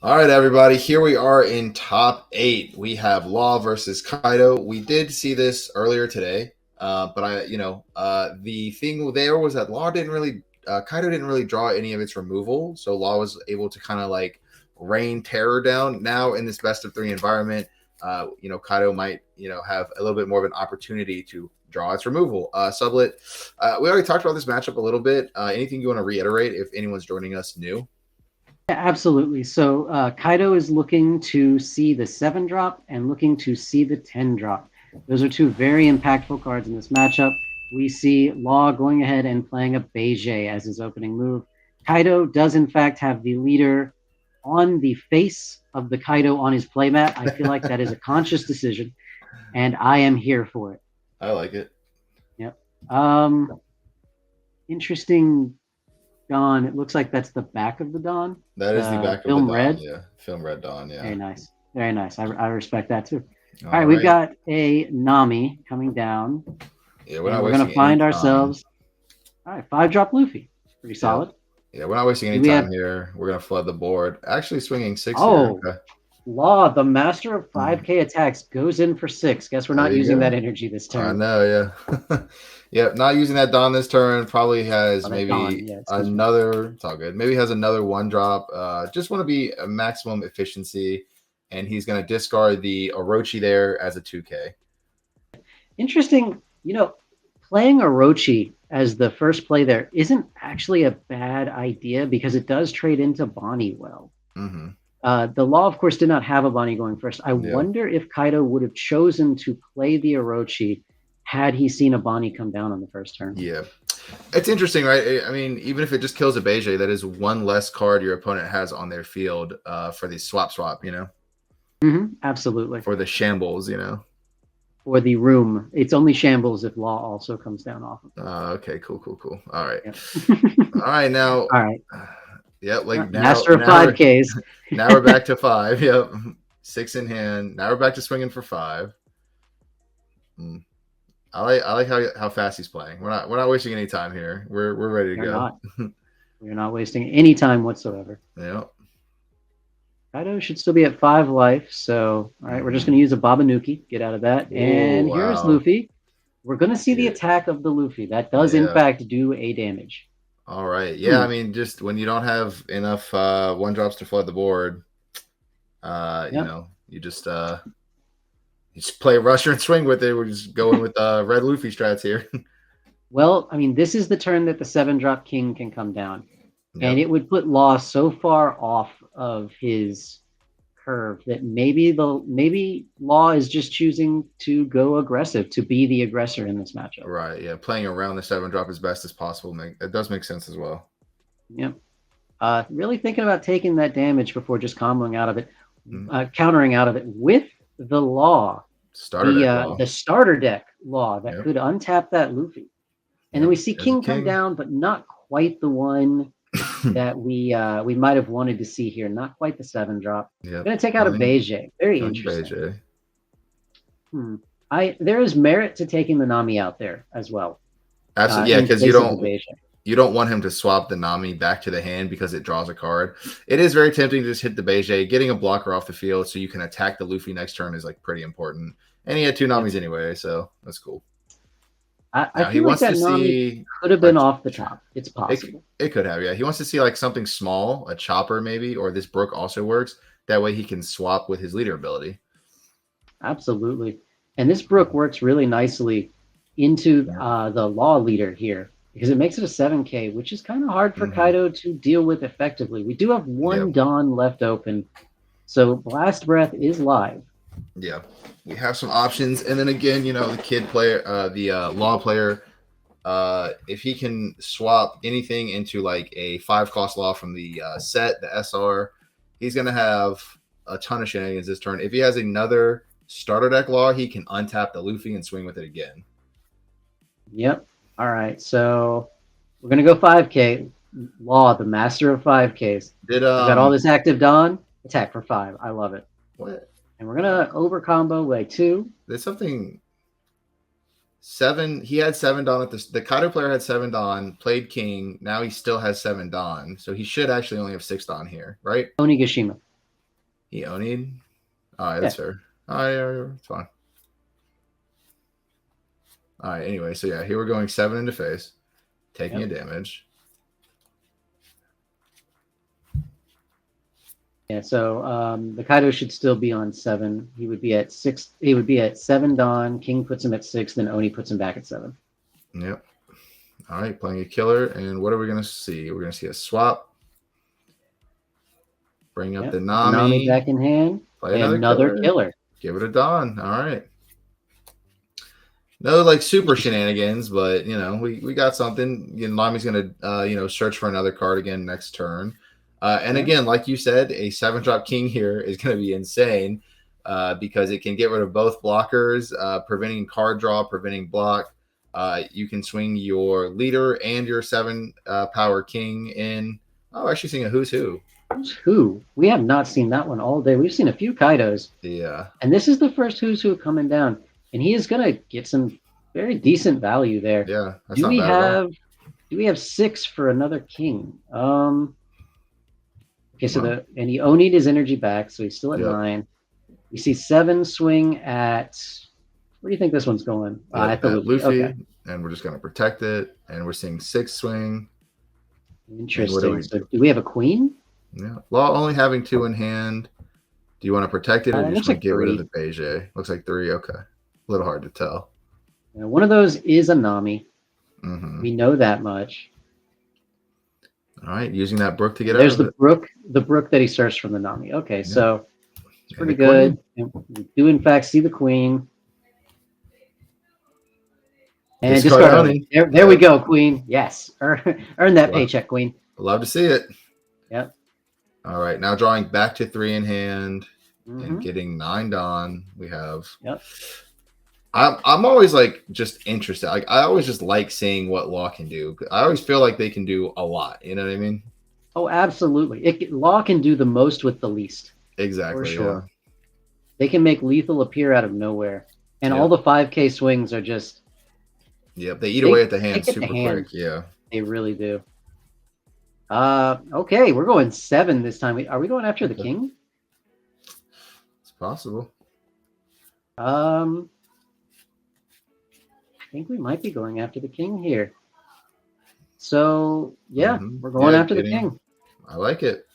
All right, everybody. Here we are in top 8. We have Law versus Kaido. We did see this earlier today, but the thing there was that Kaido didn't really draw any of its removal, so Law was able to kind of like rain terror down. Now in this best of 3 environment, Kaido might have a little bit more of an opportunity to draw its removal. Sublet, we already talked about this matchup a little bit. Anything you want to reiterate if anyone's joining us new? Yeah, absolutely. So Kaido is looking to see the 7 drop and looking to see the 10 drop. Those are two very impactful cards in this matchup. We see Law going ahead and playing a Beige as his opening move. Kaido does, in fact, have the leader on the face of the Kaido on his playmat. I feel like that is a conscious decision, and I am here for it. I like it. Yep. Interesting Dawn. It looks like that's the back of the Dawn. That is the back of the Film Dawn, red. yeah. Film red Dawn, yeah. Very nice. Very nice. I respect that too. All All right, we've right. got a Nami coming down. Yeah, we're And not we're going to wasting any find time. ourselves. All right, 5 drop Luffy. Pretty solid. Yeah, we're not wasting any time here. We're going to flood the board. Actually swinging 6 here. Okay. Law, the master of 5K attacks, goes in for 6. Guess we're not using that energy this turn. I know, yeah. Yeah, not using that Dawn this turn. Probably has another. It's all good. Maybe has another 1 drop. Just want to be a maximum efficiency. And he's going to discard the Orochi there as a 2K. Interesting. Playing Orochi as the first play there isn't actually a bad idea because it does trade into Bonnie well. Mm-hmm. The Law, of course, did not have a Bonnie going first. I wonder if Kaido would have chosen to play the Orochi had he seen a Bonnie come down on the first turn. Yeah. It's interesting, right? I mean, even if it just kills a Beige, that is 1 less card your opponent has on their field for the swap, Absolutely. For the shambles, For the room. It's only shambles if Law also comes down off of it. Okay, cool. All right. Yep. All right, now. All right. Yep, like now, master of 5Ks. Now we're back to 5. Yep. 6 in hand. Now we're back to swinging for 5. I like how fast he's playing. We're not wasting any time here. We're ready to go. We're not wasting any time whatsoever. Yep. Kaido should still be at 5 life. So, all right, we're just going to use a Babanuki. Get out of that. And here's Luffy. We're going to see the attack of the Luffy. That does, in fact, do a damage. All right. Yeah, I mean, just when you don't have enough 1 drops to flood the board, you just play Rusher and swing with it. We're just going with red Luffy strats here. Well, I mean, this is the turn that the 7 drop king can come down. Yep. And it would put Law so far off of his curve that maybe Law is just choosing to go aggressive, to be the aggressor in this matchup. Right, yeah. Playing around the 7 drop as best as possible. It does make sense as well. Yep. Really thinking about taking that damage before just comboing out of it, countering out of it with the Law. The starter deck Law that could untap that Luffy. And then we see King come down, but not quite the one that we might have wanted to see here. Not quite the 7 drop. Yep. Going to take out a Beige. Very interesting. There is merit to taking the Nami out there as well. Absolutely, yeah, because you don't want him to swap the Nami back to the hand because it draws a card. It is very tempting to just hit the Beige. Getting a blocker off the field so you can attack the Luffy next turn is like pretty important. And he had 2 Namis anyway, so that's cool. I feel like that Nami could have been off the top. It's possible. It could have, yeah. He wants to see like something small, a chopper maybe, or this Brook also works. That way he can swap with his leader ability. Absolutely. And this Brook works really nicely into the Law leader here because it makes it a 7K, which is kind of hard for Kaido to deal with effectively. We do have 1 Dawn left open. So Blast Breath is live. Yeah, we have some options, and then again, the kid player, the Law player, if he can swap anything into like a 5-cost Law from the set, the SR, he's gonna have a ton of shenanigans this turn. If he has another starter deck Law, he can untap the Luffy and swing with it again. Yep. All right, so we're gonna go 5K. Law, the master of 5Ks. We got all this active Dawn. Attack for 5. I love it. What? And we're going to over combo by 2. There's something 7. He had 7 Dawn at the Kaido player had 7 Dawn, played King. Now he still has 7 Dawn. So he should actually only have 6 Dawn here, right? Onigashima. He Onied? All right, Yeah. that's fair. All right, yeah, it's fine. All right, anyway, so yeah, here we're going 7 into face, taking Yep. a damage. Yeah, so the Kaido should still be on 7. He would be at 6. He would be at 7 Dawn. King puts him at 6. Then Oni puts him back at 7. Yep. All right, playing a killer. And what are we going to see? We're going to see a swap. Bring up Yep. the Put the Nami Nami. back in hand. Play Another killer. Give it a Dawn. All right. No, like super shenanigans, but we got something. Nami's gonna search for another card again next turn, and again, like you said, a 7-drop king here is gonna be insane because it can get rid of both blockers, preventing card draw, preventing block. You can swing your leader and your 7 power king in. Oh, actually, seeing a who's who. Who's who? We have not seen that one all day. We've seen a few Kaidos. Yeah, and this is the first who's who coming down. And he is going to get some very decent value there. Yeah, that's not bad at all. Do we have 6 for another king? Okay, so and he Onied his energy back, so he's still at 9. We see 7 swing at. Where do you think this one's going? At the Luffy. Okay. And we're just going to protect it. And we're seeing 6 swing. Interesting. So do we have a queen? Yeah. Law only having 2 in hand. Do you want to protect it or do you just want to get rid of the beige? Looks like 3. Okay. A little hard to tell. Now, one of those is a Nami. Mm-hmm. We know that much. All right. Using that brook to get There's out of the brook that he starts from the Nami. Okay, so it's pretty good. And we do, in fact, see the queen. And discard Oni. There we go, queen. Yes. Earn that paycheck, queen. Love to see it. Yep. All right. Now drawing back to 3 in hand and getting 9 Dawn. We have. Yep. I'm always like just interested. Like I always just like seeing what Law can do. I always feel like they can do a lot. You know what I mean? Oh, absolutely. Law can do the most with the least. Exactly. For sure. Yeah. They can make lethal appear out of nowhere. And all the 5K swings are just. Yep, they eat away at the hand super quick. Yeah, they really do. Okay, we're going 7 this time. Are we going after the king? It's possible. I think we might be going after the king here. So yeah, we're going after the king. I like it.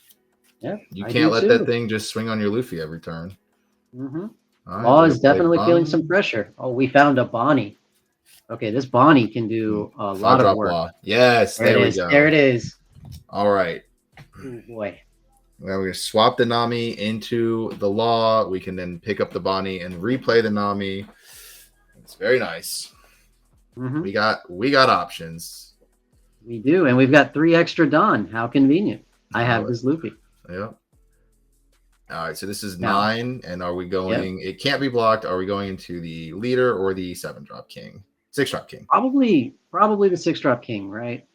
Yeah, you can't let that thing just swing on your Luffy every turn. Law is definitely feeling some pressure. Oh, we found a Bonnie. Okay, this Bonnie can do a lot of work. Law. Yes, there we go. There it is. All right. Oh, boy. Now we're going to swap the Nami into the Law. We can then pick up the Bonnie and replay the Nami. It's very nice. We got options. We do, and we've got 3 extra Dawn. How convenient. I have this Luffy. Yep. All right, so this is 9, and are we going? It can't be blocked. Are we going into the leader or the 7-drop king? 6-drop king. Probably the 6-drop king, right?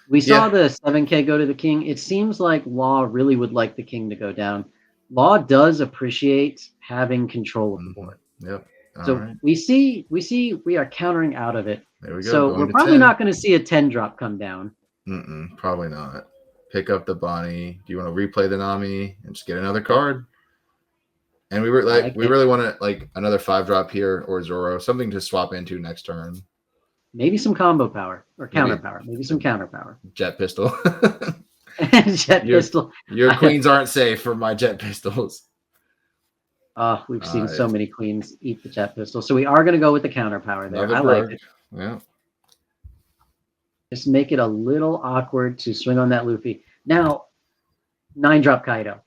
We saw the 7K go to the king. It seems like Law really would like the king to go down. Law does appreciate having control of the board. Yep. So we see we are countering out of it. There we go. So we're probably not going to see a 10-drop come down. Probably not. Pick up the Bonnie. Do you want to replay the Nami and just get another card? And we were like, we really want to like another 5-drop here or Zoro, something to swap into next turn. Maybe some combo power or counter power. Maybe some counter power. Jet pistol. Pistol. Your queens aren't safe for my jet pistols. We've seen so many queens eat the jet pistol. So we are going to go with the counter power there. I like it. Yeah. Just make it a little awkward to swing on that Luffy. Now, 9-drop Kaido.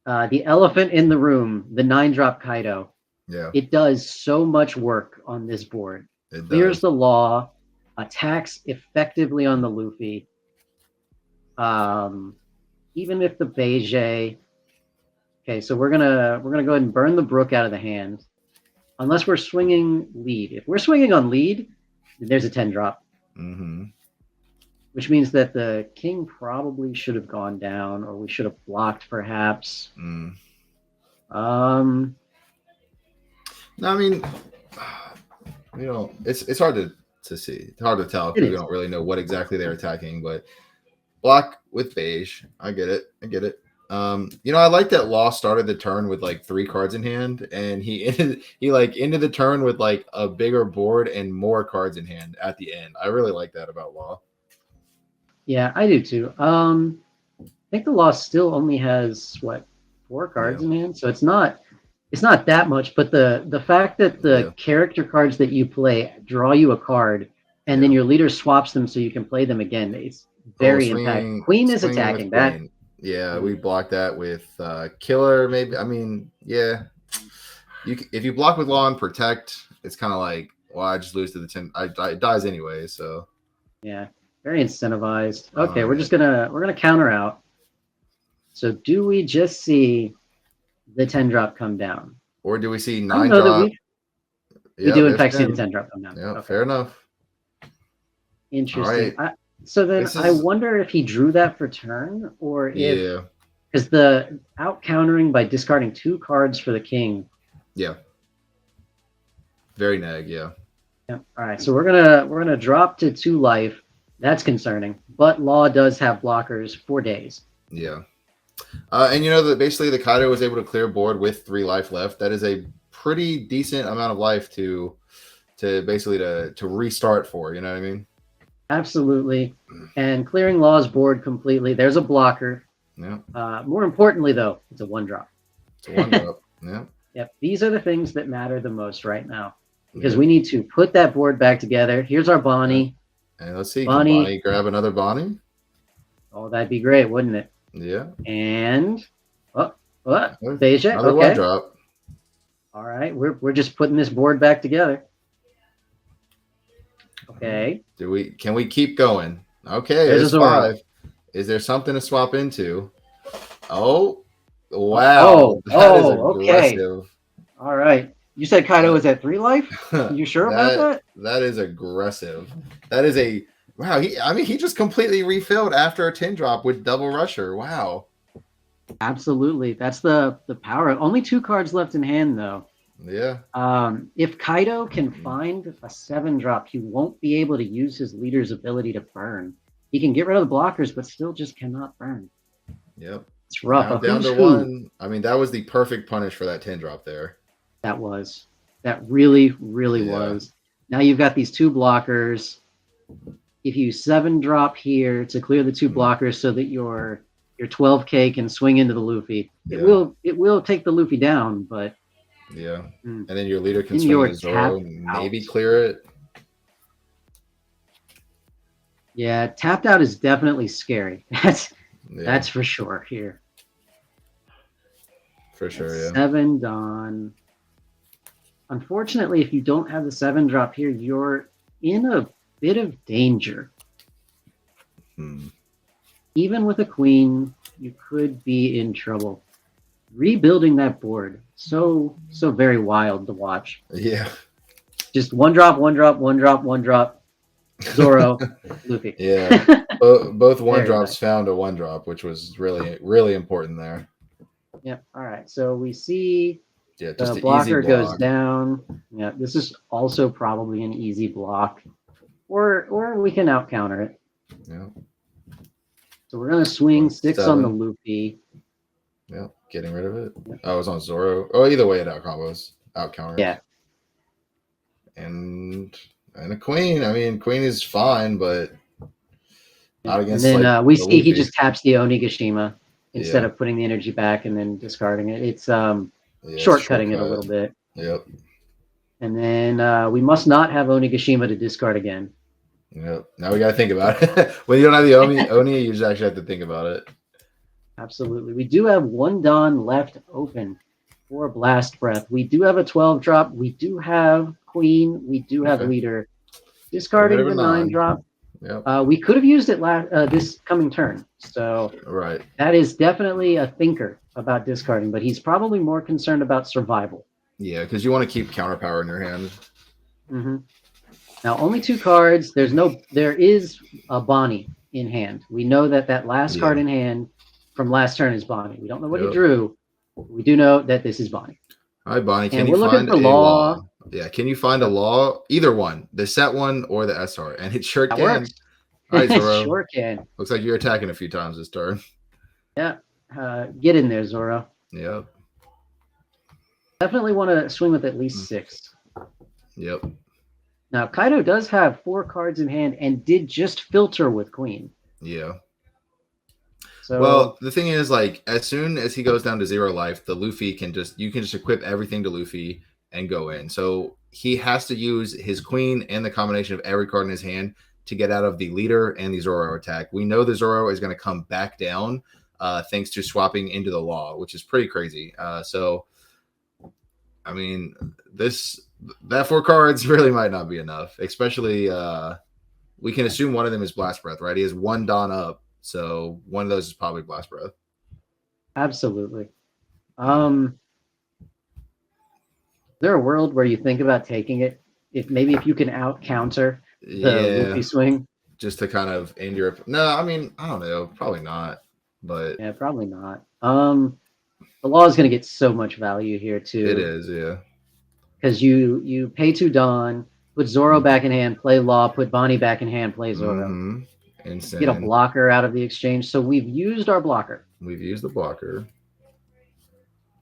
The elephant in the room, the 9-drop Kaido. Yeah. It does so much work on this board. Clears the Law, attacks effectively on the Luffy. Even if the beige. Okay, so we're gonna go ahead and burn the brook out of the hand. Unless we're swinging lead. If we're swinging on lead, there's a 10-drop. Which means that the king probably should have gone down, or we should have blocked, perhaps. No, I mean, it's hard to see. It's hard to tell because we don't really know what exactly they're attacking. But block with beige, I get it. I like that Law started the turn with like 3 cards in hand, and he ended the turn with like a bigger board and more cards in hand at the end. I really like that about Law. Yeah, I do too. I think the Lost still only has what 4 cards Yeah, in hand, so it's not that much. But the fact that yeah, the character cards that you play draw you a card, and then yeah. your leader swaps them so you can play them again, it's Oh, very impactful. Queen is swinging with attacking that. Queen. Yeah, Mm, we blocked that with Killer. Maybe. I mean, yeah. If you block with Law and Protect, it's kind of like, well, I just lose to the 10. It dies anyway. So yeah, very incentivized. all Okay, right. we're gonna counter out. So do we just see the 10 drop come down? Or do we see I don't 9 know that drop? we Yeah, do in there's fact see the 10. 10 drop come down. Yeah, Okay. fair enough. All Interesting. right. So then This I is wonder if he drew that for turn or if yeah, because the out countering by discarding 2 cards for the king. yeah. Very neg. Yeah, Yeah. All right. So we're gonna drop to 2 life. That's concerning. But Law does have blockers for days. yeah. And you know that basically the Kaido was able to clear board with 3 life left. That is a pretty decent amount of life to basically to restart for. You know what I mean? Absolutely. And clearing Law's board completely. There's a blocker. Yeah. More importantly, though, it's a 1 drop. It's a 1 drop. Yeah. Yep. These are the things that matter the most right now because Yeah. we need to put that board back together. Here's our Bonnie. And let's see. Can Bonnie. Bonnie grab another Bonnie? Oh, that'd be great, wouldn't it? Yeah. And what? Another Beja? another Okay. 1 drop. All right. We're just putting this board back together. Okay. Can we keep going? Okay, There's a there's Zoro. 5. Is there something to swap into? Oh, wow. That is Okay. aggressive. All right. You said Kaido That, was at 3 life? You sure about that? that is aggressive. That is a wow. He just completely refilled after a 10 drop with double rusher. Wow. Absolutely. That's the power. Only 2 cards left in hand though. Yeah. If Kaido can find a 7 drop, he won't be able to use his leader's ability to burn. He can get rid of the blockers, but still just cannot burn. Yep. It's rough. Now A down who's to who 1. I mean, that was the perfect punish for that 10 drop there. that was. That really, really Yeah. was. Now you've got these 2 blockers. If you 7 drop here to clear the 2 blockers so that your 12K can swing into the Luffy, Yeah. it will take the Luffy down, but Yeah. And then your leader can then swing you're into Zoro, tapped maybe out. clear it. Yeah, tapped out is definitely scary. That's Yeah, for sure here. for sure. Yeah. 7 Dawn. Unfortunately, if you don't have the 7 drop here, you're in a bit of danger. Even with a queen, you could be in trouble. Rebuilding that board, so very wild to watch. Yeah. Just 1 drop, 1 drop, 1 drop, 1 drop. Zoro, Luffy. Yeah. Both Very 1 drops nice. found a 1 drop, which was really, really important there. Yep. All right. So we see Yeah, just the an blocker easy goes block. down. Yeah, this is also probably an easy block, or we can out counter it. Yeah. So we're gonna swing 6 on the 7. Luffy. Yeah, getting rid of it. Oh, it was on Zoro. Oh, either way, it out combos, out counters. Yeah. And a queen. I mean, queen is fine, but not And against then like we the see he Luffy. just taps the Onigashima instead Yeah. of putting the energy back and then discarding it. It's Yeah, shortcutting it a shortcut. little bit. Yep. And then we must not have Onigashima to discard again. Yep. Now we got to think about it. When you don't have the Oni, you just actually have to think about it. Absolutely. We do have 1 Dawn left open for Blast Breath. We do have a 12 drop. We do have Queen. We do have Okay. Leader. Discarding Get rid the of a 9 9. drop. Yep. We could have used it this coming turn. So Right. that is definitely a thinker about discarding, but he's probably more concerned about survival. Yeah, because you want to keep counter power in your hand. Mm-hmm. Now, only 2 cards. There is a Bonnie in hand. We know that last card in hand from last turn is Bonnie. We don't know what he drew. We do know that this is Bonnie. All right, Bonnie. Can And you we're looking find for a Law. Yeah, can you find a Law? Either one, the set one or the SR, and it sure That can. works. All right, Zoro. Sure can. Looks like you're attacking a few times this turn. Yeah. Get in there, Zoro. Yep. Definitely want to swing with at least 6. Yep. Now, Kaido does have 4 cards in hand and did just filter with Queen. Yeah. Well, So the thing is, like, as soon as he goes down to 0 life, the Luffy you can just equip everything to Luffy and go in. So he has to use his Queen and the combination of every card in his hand to get out of the leader and the Zoro attack. We know the Zoro is going to come back down thanks to swapping into the Law, which is pretty crazy. So, I mean, that 4 cards really might not be enough, especially we can assume one of them is Blast Breath, right? He has 1 Dawn up. So one of those is probably Blast Breath. absolutely. Is there a world where you think about taking it? If you can out counter the Yeah, Luffy swing? just to kind of end your. No, I mean, I don't know. Probably not. But Yeah, probably not. The Law is going to get so much value here it too, is, yeah. because you pay 2 Dawn, put Zoro back in hand, play Law, put Bonnie back in hand, play Zoro. Mm-hmm. Get a Insane. blocker out of the exchange. So we've used our blocker. We've used the blocker.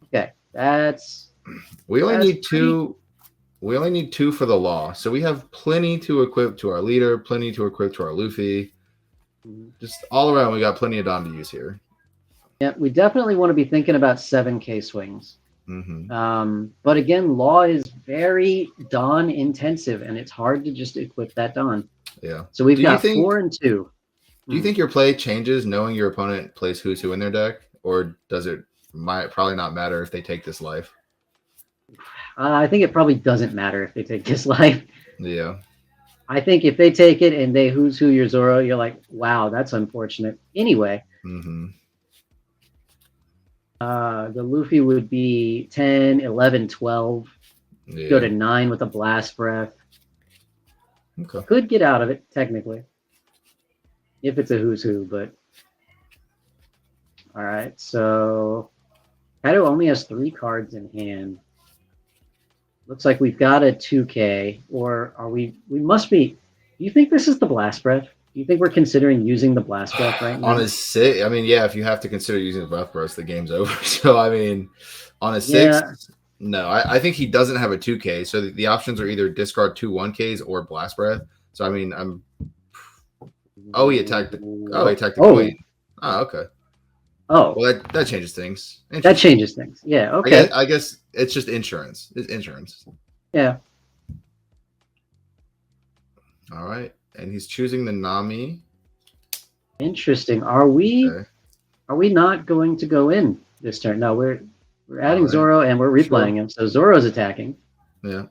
Okay, that's We only need pretty. 2. We only need 2 for the Law, so we have plenty to equip to our leader, plenty to equip to our Luffy. Just all around, we got plenty of Dom to use here. Yeah, we definitely want to be thinking about 7K swings. But again, Law is very Dawn intensive, and it's hard to just equip that Dawn. Yeah. So we've Do you got think 4 and 2. Do you think your play changes knowing your opponent plays who's who in their deck, or does it might probably not matter if they take this life? I think it probably doesn't matter if they take this life. Yeah. I think if they take it and they who's who your Zoro, you're like, wow, that's unfortunate. Anyway, the Luffy would be 10, 11, 12. Yeah. Go to 9 with a Blast Breath. Okay. Could get out of it, technically. If it's a who's who, but. All right, so Kaido only has 3 cards in hand. Looks like we've got a 2K, or are we? We must be. Do you think this is the Blast Breath? Do you think we're considering using the Blast Breath right now? On his 6, I mean, yeah, if you have to consider using the Breath Burst, the game's over. So, I mean, on a 6, no, I think he doesn't have a 2K. So the options are either discard 2 1Ks or Blast Breath. So, I mean, he attacked the Queen. Oh, okay. Oh, well, that changes things. That changes things. Yeah. Okay. I guess it's just insurance. It's insurance. Yeah. All right, and he's choosing the Nami. Interesting. Are we not going to go in this turn? No, we're adding Zoro and we're replaying him. So Zoro's attacking. Yeah.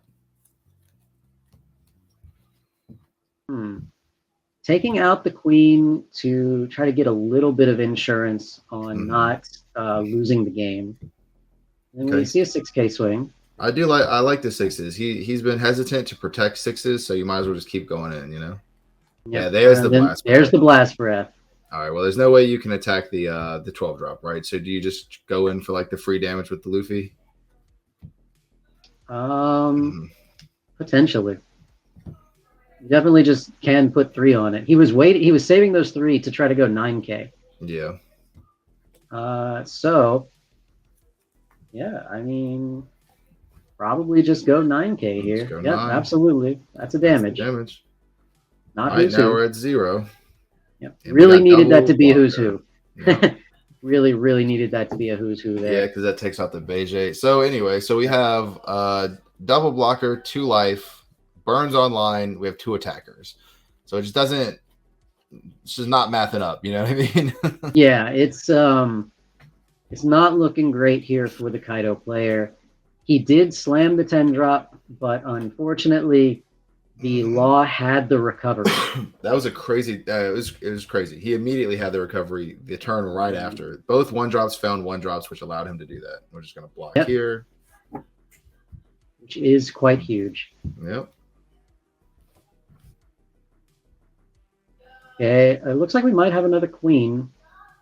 Taking out the Queen to try to get a little bit of insurance on not losing the game. And we see a 6K swing. I like the 6s. He's been hesitant to protect 6s, so you might as well just keep going in, you know. Yep. Yeah, there's the Blast Breath. There's the Blast Breath. All right, well, there's no way you can attack the 12 drop, right? So do you just go in for like the free damage with the Luffy? Potentially. You definitely just can put 3 on it. He was saving those 3 to try to go 9K. Yeah. So yeah, I mean, probably just go 9K here. Yep, absolutely. That's a damage. Damage. Not who's who. Now we're at 0. Yep. Really needed that to be who's who. Yeah. really, really needed that to be a who's who there. Yeah, because that takes out the Beige. So anyway, so we have double blocker, 2 life, burns online. We have 2 attackers. So it just doesn't. It's just not mathing up. You know what I mean? Yeah, it's not looking great here for the Kaido player. He did slam the 10 drop, but unfortunately, the Law had the recovery. That was a crazy. It was crazy. He immediately had the recovery. The turn right after. Both 1-drops found 1-drops, which allowed him to do that. We're just going to block here, which is quite huge. Yep. Okay, it looks like we might have another Queen.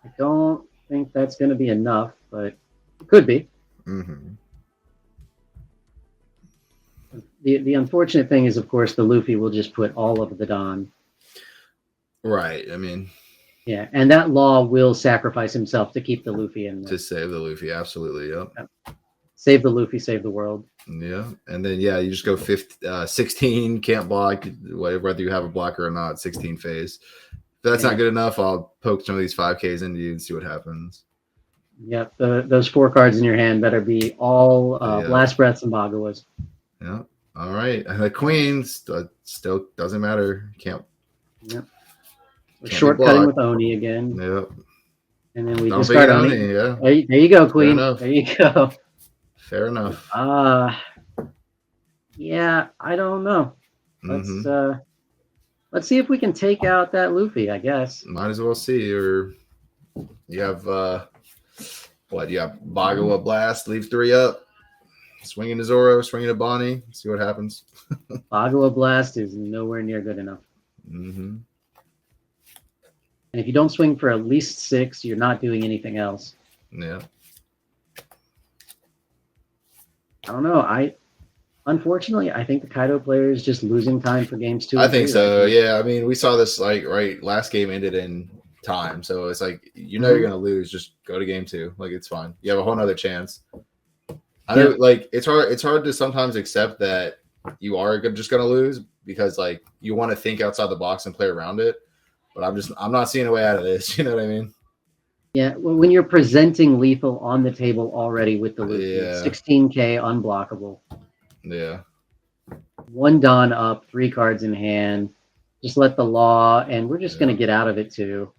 I don't think that's going to be enough, but it could be. The unfortunate thing is, of course, the Luffy will just put all of the Dawn. Right. I mean, Yeah, and that Law will sacrifice himself to keep the Luffy in To there. save the Luffy. Absolutely. Yep. Save the Luffy, save the world. Yeah. And then, yeah, you just go 16, can't block, whether you have a blocker or not, 16 phase. If that's not good enough, I'll poke some of these 5Ks into you and see what happens. Yep, those 4 cards in your hand better be all Blast Breaths and Bagawas. Yeah. All right. And the Queen still doesn't matter. Can't. Yep. We're Can't shortcutting with Oni again. Yep. And then we Dumping discard Oni. Yeah. There you go, Queen. There you go. Fair enough. Yeah, I don't know. Let's see if we can take out that Luffy, I guess. Might as well see. Or you have what? You have Bagawa Blast, leave 3 up, swinging to Zoro, swinging to Bonnie, see what happens. Bagawa Blast is nowhere near good enough. And if you don't swing for at least 6, you're not doing anything else. Yeah. I don't know. Unfortunately, I think the Kaido player is just losing time for games 2 and 3. I think so. Right, yeah. I mean, we saw this last game ended in time, so it's like you're gonna lose. Just go to game 2. Like it's fine. You have a whole nother chance. I know, it's hard to sometimes accept that you are just gonna lose because you want to think outside the box and play around it. But I'm not seeing a way out of this. You know what I mean? Yeah, when you're presenting lethal on the table already with the Luffy, 16K unblockable. Yeah. 1 Don up, 3 cards in hand. Just let the Law, and we're just gonna get out of it too.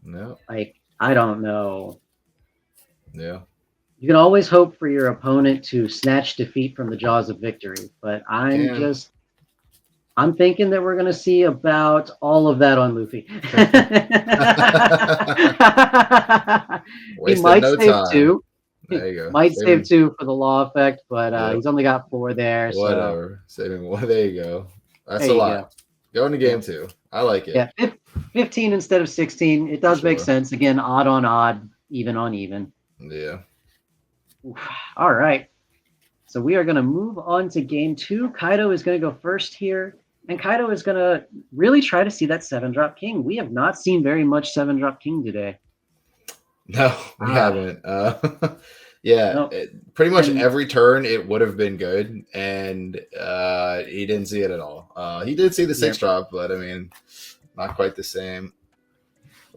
No. I don't know. Yeah. You can always hope for your opponent to snatch defeat from the jaws of victory, but I'm thinking that we're going to see about all of that on Luffy. He might save 2. There you go. Might save 2 for the Law effect, but he's only got 4 there. Whatever. So. Saving 1. There you go. That's a lot. Go into game 2. I like it. Yeah, 15 instead of 16. It does make sense. Again, odd on odd, even on even. Yeah. All right. So we are going to move on to game 2. Kaido is going to go first here. And Kaido is going to really try to see that 7-drop king. We have not seen very much 7-drop king today. No, we haven't. Pretty much every turn it would have been good, and he didn't see it at all. He did see the 6-drop, but I mean, not quite the same.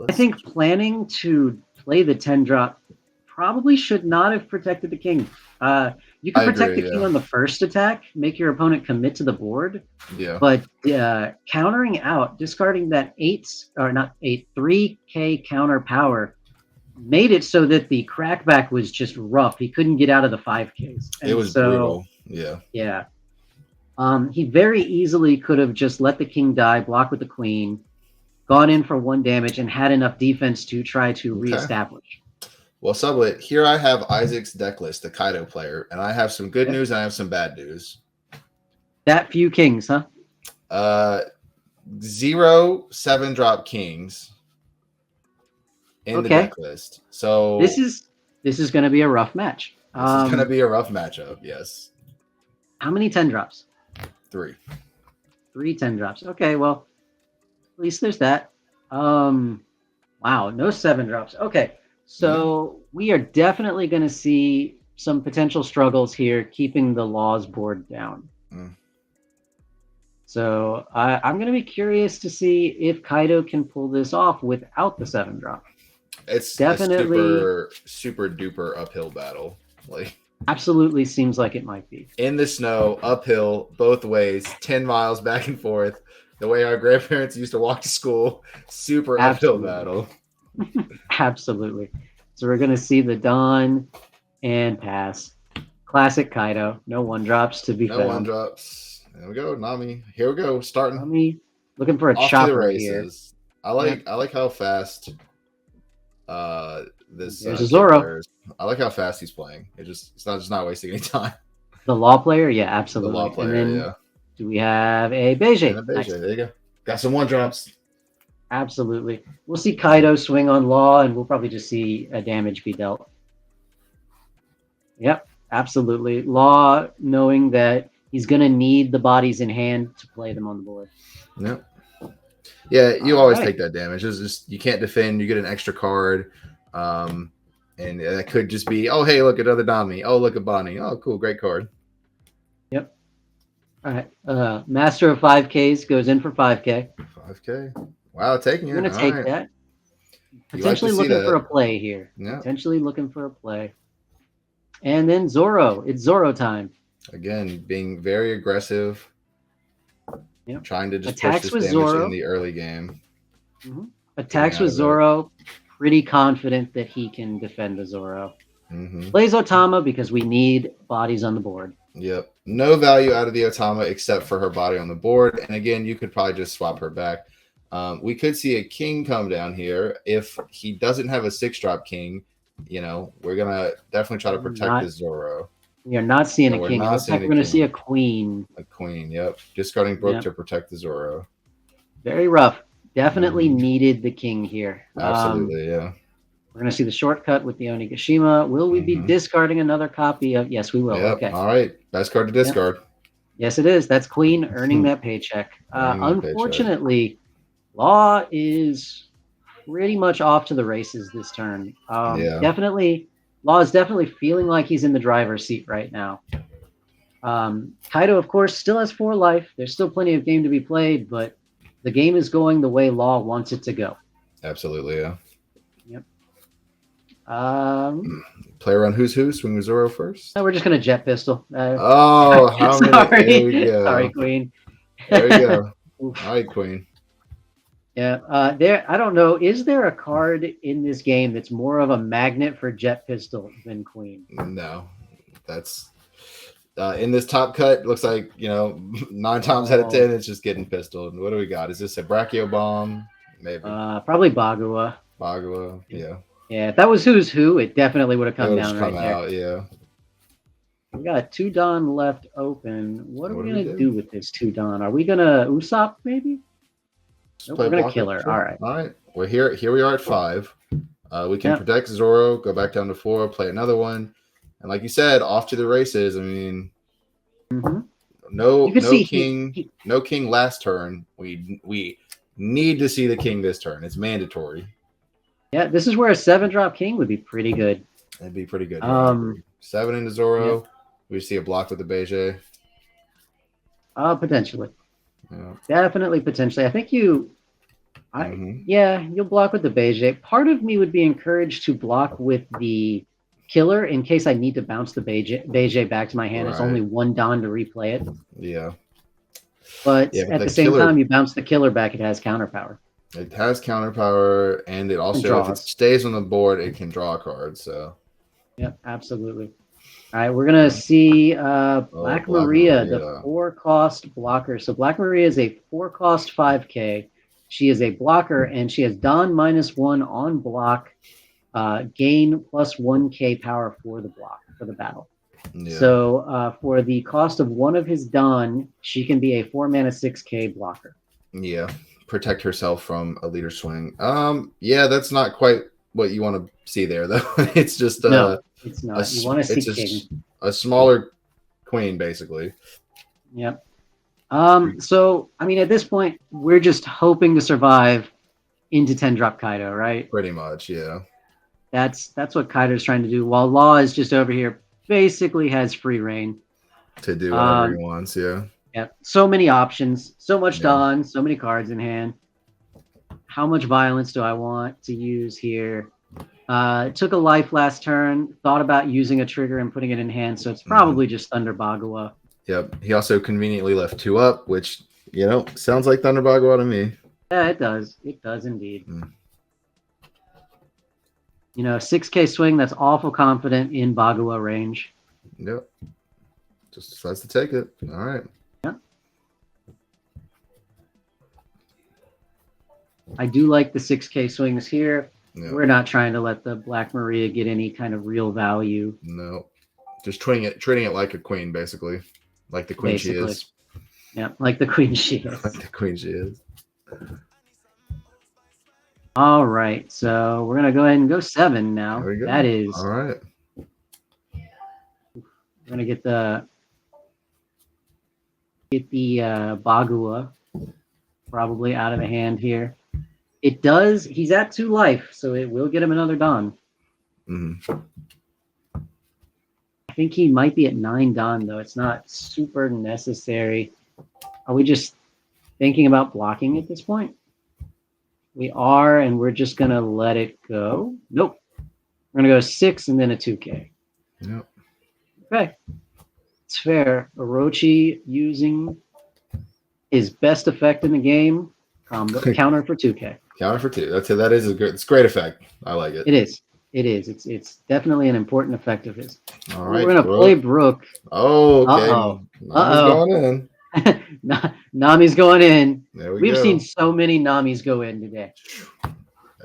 I think planning to play the 10-drop probably should not have protected the king. You can protect the king on the first attack, make your opponent commit to the board. Yeah. But countering out, discarding that 3K counter power made it so that the crackback was just rough. He couldn't get out of the 5Ks. And it was brutal. Yeah. Yeah. He very easily could have just let the king die, block with the queen, gone in for 1 damage, and had enough defense to try to reestablish. Well, Sublet, here I have Isaac's deck list, the Kaido player, and I have some good news and I have some bad news. That few kings, huh? 0 7-drop kings in the deck list. So this is going to be a rough match. This is going to be a rough matchup. Yes. How many 10-drops? 3. 3 10-drops. Okay, well, at least there's that. Wow, no 7-drops. Okay. So we are definitely going to see some potential struggles here keeping the Law's board down. So I'm going to be curious to see if Kaido can pull this off without the 7-drop. It's definitely a super duper uphill battle. Absolutely seems like it might be. In the snow, uphill, both ways, 10 miles back and forth. The way our grandparents used to walk to school. Super uphill battle. Absolutely. So we're going to see the Dawn and pass. Classic Kaido. No 1-drops to be found. No 1-drops. There we go. Nami. Here we go. Starting. Nami looking for a chopper here. I like how fast this Zoro. I like how fast he's playing. It's not wasting any time. The Law player? Yeah, absolutely. The Law player, and then, do we have a Beige? Nice. There you go. Got some 1-drops. Absolutely. We'll see Kaido swing on Law, and we'll probably just see a damage be dealt. Yep, absolutely. Law knowing that he's going to need the bodies in hand to play them on the board. Yep. Yeah, you All always right. take that damage. It's just you can't defend. You get an extra card, and that could just be, oh hey, look, another Dami. Oh, look at Bonnie. Oh, cool, great card. Yep. All right. Master of 5Ks goes in for 5K. 5K. Wow, taking We're it. going to All take right. that. You like to Potentially see looking for that. a play here. Yeah. Potentially looking for a play. And then Zoro. It's Zoro time. Again, being very aggressive, Yep. trying to just push Attacks this with damage in Zoro. the early game, getting Attacks out with of it. Zoro. Pretty confident that he can defend the Zoro. Mm-hmm. Plays Otama because we need bodies on the board. Yep. No value out of the Otama except for her body on the board. And again, you could probably just swap her back. We could see a king come down here. If he doesn't have a 6-drop king, we're going to definitely try to protect the Zoro. We are not seeing So a we're king. It not looks like seeing we're a going to see king. a queen. A queen, yep. Discarding Brook to protect the Zoro. Very rough. Definitely needed the king here. Absolutely, yeah. We're going to see the shortcut with the Onigashima. Will we be discarding another copy of? Yes, we will. Yep. Okay. All right. Best card to discard. Yep. Yes, it is. That's Queen earning that paycheck. Unfortunately, Law is pretty much off to the races this turn. Definitely, Law is definitely feeling like he's in the driver's seat right now. Kaido, of course, still has 4 life. There's still plenty of game to be played, but the game is going the way Law wants it to go. Absolutely, yeah. Yep. Play around who's who. Swing with Zoro first. No, we're just gonna jet pistol. How many? Sorry. There we go. Sorry, Queen. There you go. All right, Queen. Yeah. I don't know. Is there a card in this game that's more of a magnet for jet pistol than Queen? No, that's in this top cut. Looks like 9 times out of 10, it's just getting pistoled. What do we got? Is this a Brachio bomb? Maybe. Probably Bagua. Bagua. Yeah. Yeah. If that was who's who, it definitely would have come down right out, there. Yeah. We got 2 Don left open. What are we gonna do with this 2 Don? Are we gonna Usopp maybe? Nope, we're gonna kill her. Sure. All right. All right. Well, here we are at 5. We can protect Zoro, go back down to 4, play another one, and like you said, off to the races. I mean, no king last turn. We need to see the king this turn. It's mandatory. Yeah, this is where a 7-drop king would be pretty good. It'd be pretty good. 7 into Zoro. Yeah. We see a block with the Beige. Potentially. Yeah. Definitely potentially. I think you'll block with the Beige. Part of me would be encouraged to block with the killer in case I need to bounce the Beige back to my hand. It's only 1 Don to replay it. Yeah. But at the same time, you bounce the killer back, it has counter power. It has counter power, and it also, if it stays on the board, it can draw a card. So. Yep, absolutely. All right, we're going to see Black Maria, the 4-cost blocker. So Black Maria is a 4-cost 5K. She is a blocker, and she has Don -1 on block, gain +1K power for the block, for the battle. Yeah. So for the cost of 1 of his Don, she can be a 4-mana 6K blocker. Yeah, protect herself from a leader swing. Yeah, that's not quite what you want to see there, though. It's just no, it's not. You want to see king. A smaller queen, basically. Yep. So I mean, at this point, we're just hoping to survive into 10-drop Kaido, right? Pretty much, yeah. That's what Kaido's trying to do. While Law is just over here, basically has free reign to do whatever he wants. Yeah. Yep. So many options, so much Don, so many cards in hand. How much violence do I want to use here? Took a life last turn, thought about using a trigger and putting it in hand, so it's probably just Thunder Bagua. Yep. He also conveniently left 2 up, which, sounds like Thunder Bagua to me. Yeah, it does. It does indeed. 6K swing, that's awful confident in Bagua range. Yep. Just decides to take it. All right. Yeah. I do like the 6K swings here. Yeah. We're not trying to let the Black Maria get any kind of real value. No. Just treating it like a queen, basically. Like the queen she is. Yeah, like the queen she is. Like the queen she is. All right, so we're going to go ahead and go 7 now. There we go. That is. All right. We're going to get the Bagua. probably out of the hand here. It does. He's at 2 life, so it will get him another Don. Mm-hmm. I think he might be at 9 Don, though. It's not super necessary. Are we just thinking about blocking at this point? We are, and we're just going to let it go. Nope. We're going to go 6 and then a 2K. Yep. Okay. It's fair. Orochi using his best effect in the game, counter for 2K. Counter for 2. That is a good. It's a great effect. I like it. It is. It is. It's definitely an important effect of his. All right. We're gonna play Brook. Oh, okay. Nami's going in. Nami's going in. There We've seen so many Namis go in today.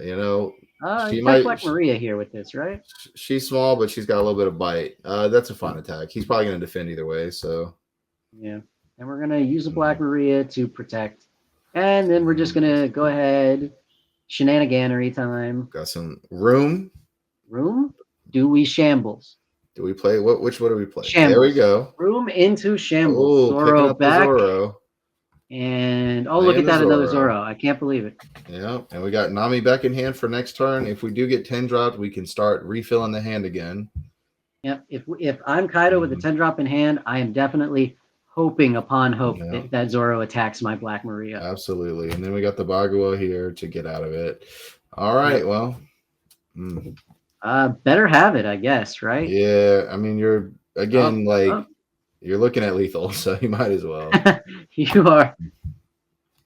You know, she might Black Maria here with this, right? She's small, but she's got a little bit of bite. That's a fun attack. He's probably going to defend either way. So yeah, and we're gonna use a Black Maria to protect, and then we're just gonna go ahead, shenaniganery time. Got some room. Room? Do we shambles? Do we play what? Which one do we play? Shambles. There we go. Room into shambles. Zoro back. Zoro. And look at that, another Zoro. I can't believe it. Yeah, and we got Nami back in hand for next turn. If we do get 10 dropped, we can start refilling the hand again. Yep. If I'm Kaido with a 10 drop in hand, I am definitely hoping upon hope that Zoro attacks my Black Maria. Absolutely. And then we got the Bagua here to get out of it. All right, well. Better have it, I guess, right? Yeah, I mean, you're again you're looking at lethal, so you might as well. You are.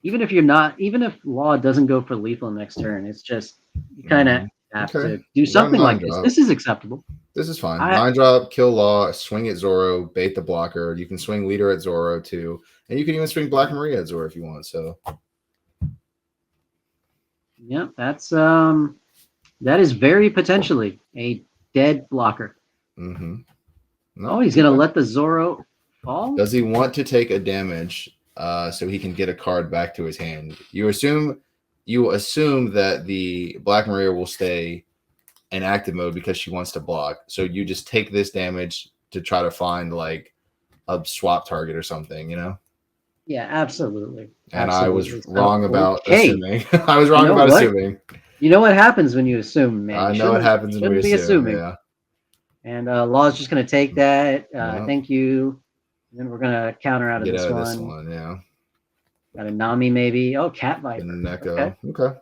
Even if Law doesn't go for lethal next turn, it's just you kind of have to do something like this. This is acceptable. This is fine. 9 drop, kill Law, swing at Zoro, bait the blocker. You can swing leader at Zoro too, and you can even swing Black Maria at Zoro if you want. So, yeah, that is very potentially a dead blocker. Mm-hmm. No, he's going to let the Zoro fall? Does he want to take a damage so he can get a card back to his hand? You assume that the Black Maria will stay in active mode because she wants to block. So you just take this damage to try to find like a swap target or something, you know? Yeah, absolutely. And I was wrong about assuming. I was wrong about assuming. You know what happens when you assume, man. I know what happens when we assume. Yeah. And Law's just going to take that. Thank you. And then we're going to counter out of this one. This one, yeah. Got a Nami maybe. Oh, Cat Viper. Okay.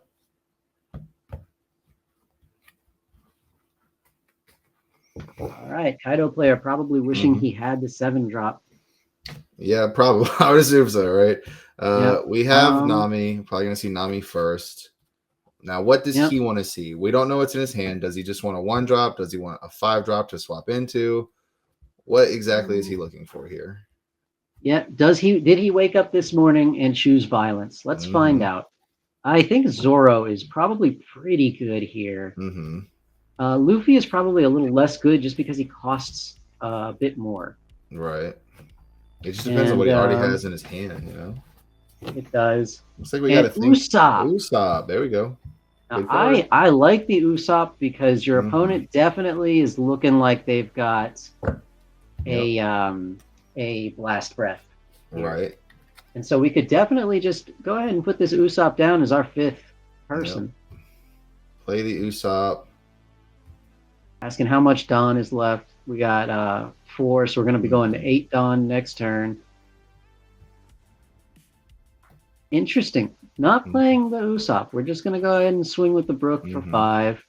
All right. Kaido player probably wishing he had the 7 drop. Yeah, probably. I would assume so, right? We have Nami. Probably going to see Nami first. Now, what does he want to see? We don't know what's in his hand. Does he just want a 1 drop? Does he want a 5 drop to swap into? What exactly is he looking for here? Yeah. Did he wake up this morning and choose violence? Let's find out. I think Zoro is probably pretty good here. Luffy is probably a little less good just because he costs a bit more. Right. It just depends on what he already has in his hand, you know? It does. Looks like we got a thing. Usopp. There we go. Now, I like the Usopp because your opponent definitely is looking like they've got a blast breath here. Right. And so we could definitely just go ahead and put this Usopp down as our 5th person. Play the Usopp. Asking how much Dawn is left. We got 4, so we're going to be going to 8 Dawn next turn. Interesting. Not playing the Usopp. We're just going to go ahead and swing with the Brook for 5.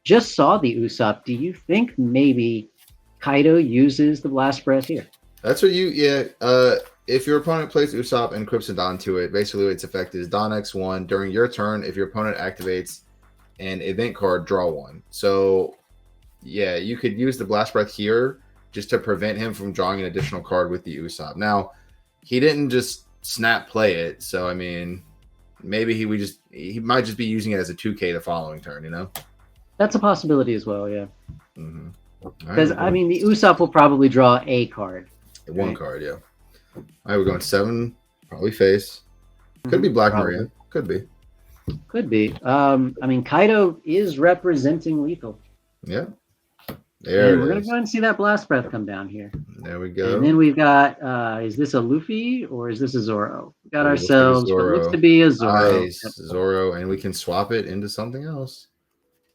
Just saw the Usopp. Do you think maybe Kaido uses the Blast Breath here? That's what if your opponent plays Usopp and equips a Dawn to it, basically its effect is Dawn X1. During your turn, if your opponent activates an event card, draw 1. So, yeah, you could use the Blast Breath here just to prevent him from drawing an additional card with the Usopp. Now, he didn't just snap play it, so I mean, maybe he might just be using it as a 2K the following turn, you know? That's a possibility as well, yeah. Because I mean, the Usopp will probably draw a card. 1 card, yeah. All right, we're going 7, probably face. Could be Black Maria. Could be. I mean, Kaido is representing lethal. Yeah. There And we're it gonna go is. ahead and see that blast breath come down here. There we And then go. we've got, is this a Luffy or is this a Zoro? We got Oh, looks like a ourselves what looks to Zoro. be a Zoro. Yep. Nice. Zoro. And we can swap it into something else.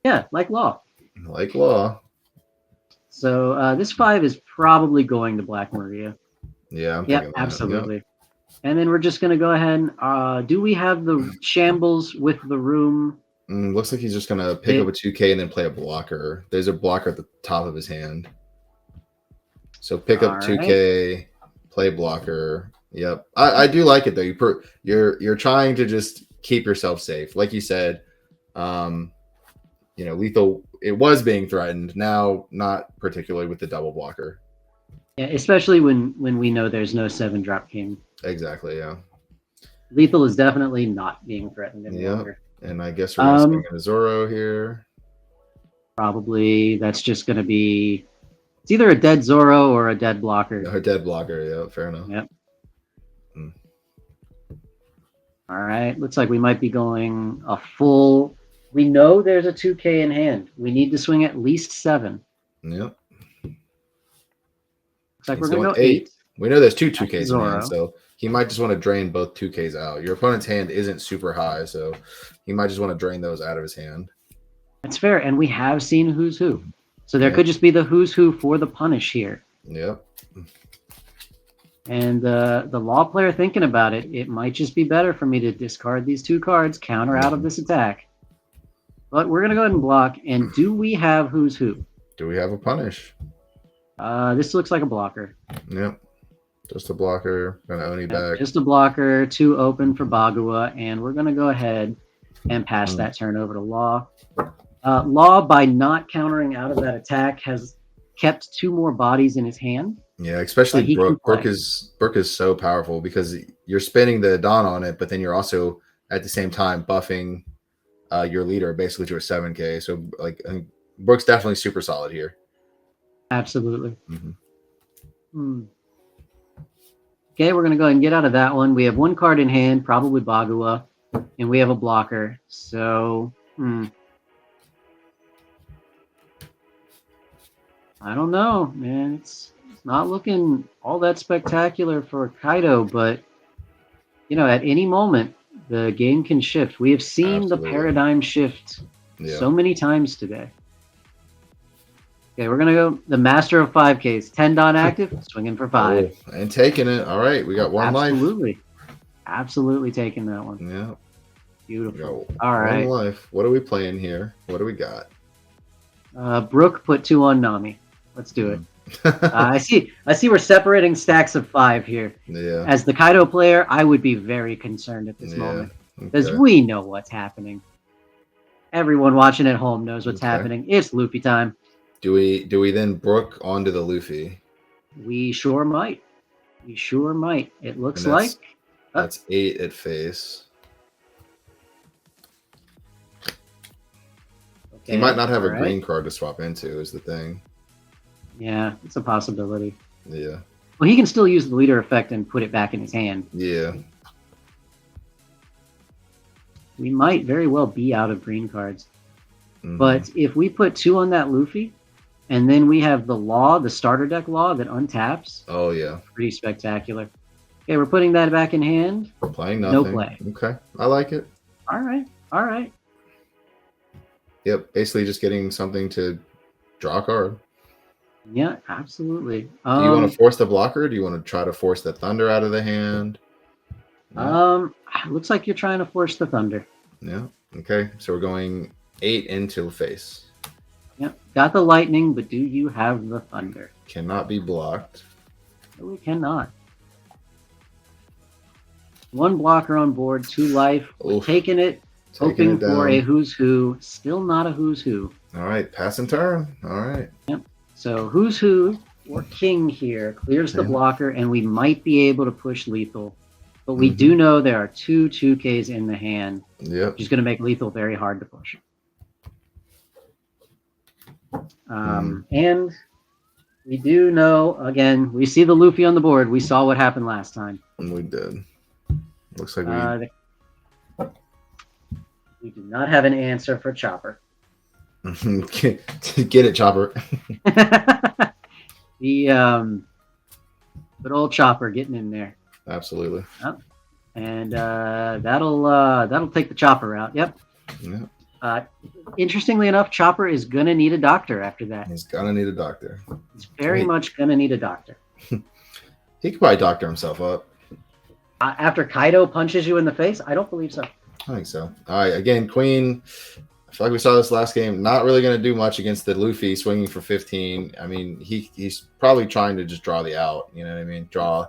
Yeah, like Law. Like Law. So this 5 is probably going to Black Maria. Yeah, I'm Yep, thinking that. Yep. absolutely. And then we're just going to go ahead and do we have the shambles with the room? Looks like he's just going to pick up a 2K and then play a blocker. There's a blocker at the top of his hand. So pick up 2K, play blocker. Yep. I do like it though. You're trying to just keep yourself safe. Like you said, lethal, it was being threatened. Now, not particularly with the double blocker. Yeah, especially when we know there's no 7-drop king. Exactly, yeah. Lethal is definitely not being threatened any longer. And I guess we're going to swing in a Zoro here. Probably that's just going to be, it's either a dead Zoro or a dead blocker. A dead blocker, yeah, fair enough. Yep. All right, looks like we might be going a full, we know there's a 2K in hand. We need to swing at least 7. Yep. Looks like we're going to go 8. We know there's 2 2Ks in hand, so he might just want to drain both 2Ks out. Your opponent's hand isn't super high, so he might just want to drain those out of his hand. That's fair, and we have seen who's who. So there could just be the who's who for the punish here. Yep. And the Law player thinking about it, it might just be better for me to discard these 2 cards, counter out of this attack. But we're going to go ahead and block. And do we have who's who? Do we have a punish? This looks like a blocker. Yep. Just a blocker. Gonna Oni back. Just a blocker. 2 open for Bagua. And we're going to go ahead and pass that turn over to Law. Law, by not countering out of that attack, has kept 2 more bodies in his hand. Yeah, especially Brook. Brook is so powerful because you're spinning the Dawn on it, but then you're also at the same time buffing your leader basically to a 7K. So I think Brook's definitely super solid here. Absolutely. Okay, we're going to go ahead and get out of that one. We have 1 card in hand, probably Bagua, and we have a blocker. So, I don't know, man. It's not looking all that spectacular for Kaido, but, at any moment, the game can shift. We have seen the paradigm shift so many times today. Okay, we're going to go the Master of 5Ks. 10 Dawn active, swinging for 5. Oh, and taking it. All right, we got 1 life. Absolutely taking that one. Yeah. Beautiful. All right. 1 life. What are we playing here? What do we got? Brook put 2 on Nami. Let's do it. I see we're separating stacks of 5 here. Yeah. As the Kaido player, I would be very concerned at this moment. Because we know what's happening. Everyone watching at home knows what's happening. It's Luffy time. Do we then Brook onto the Luffy? We sure might. It looks like that's 8 at face. Okay, he might not have a green card to swap into is the thing. Yeah, it's a possibility. Yeah. Well, he can still use the leader effect and put it back in his hand. Yeah. We might very well be out of green cards. But if we put 2 on that Luffy, and then we have the Law, the starter deck Law that untaps. Oh, yeah. Pretty spectacular. Okay, we're putting that back in hand. We're playing nothing. No play. Okay, I like it. All right. Yep, basically just getting something to draw a card. Yeah, absolutely. Do you want to force the blocker? Or do you want to try to force the Thunder out of the hand? Looks like you're trying to force the Thunder. Yeah. Okay, so we're going 8 into the face. Yep. Got the Lightning, but do you have the Thunder? Cannot be blocked. No, we cannot. 1 blocker on board, 2 life. We're taking it, hoping for a who's who. Still not a who's who. All right, pass and turn. All right. Yep. So who's who or king here clears the blocker, and we might be able to push lethal. But we do know there are 2 2Ks in the hand. Yep. Which is going to make lethal very hard to push. And we do know, again, we see the Luffy on the board. We saw what happened last time. We did. Looks like we do not have an answer for Chopper. Get it, Chopper. The good old Chopper getting in there. Absolutely. Yep. And that'll take the Chopper out. Yep. Yeah. Interestingly enough, Chopper is gonna need a doctor after that. He's gonna need a doctor. He's very much gonna need a doctor. He could probably doctor himself up. After Kaido punches you in the face, I don't believe so. I think so. All right, again, Queen. I feel like we saw this last game. Not really going to do much against the Luffy swinging for 15. I mean, he's probably trying to just draw the out. You know what I mean? Draw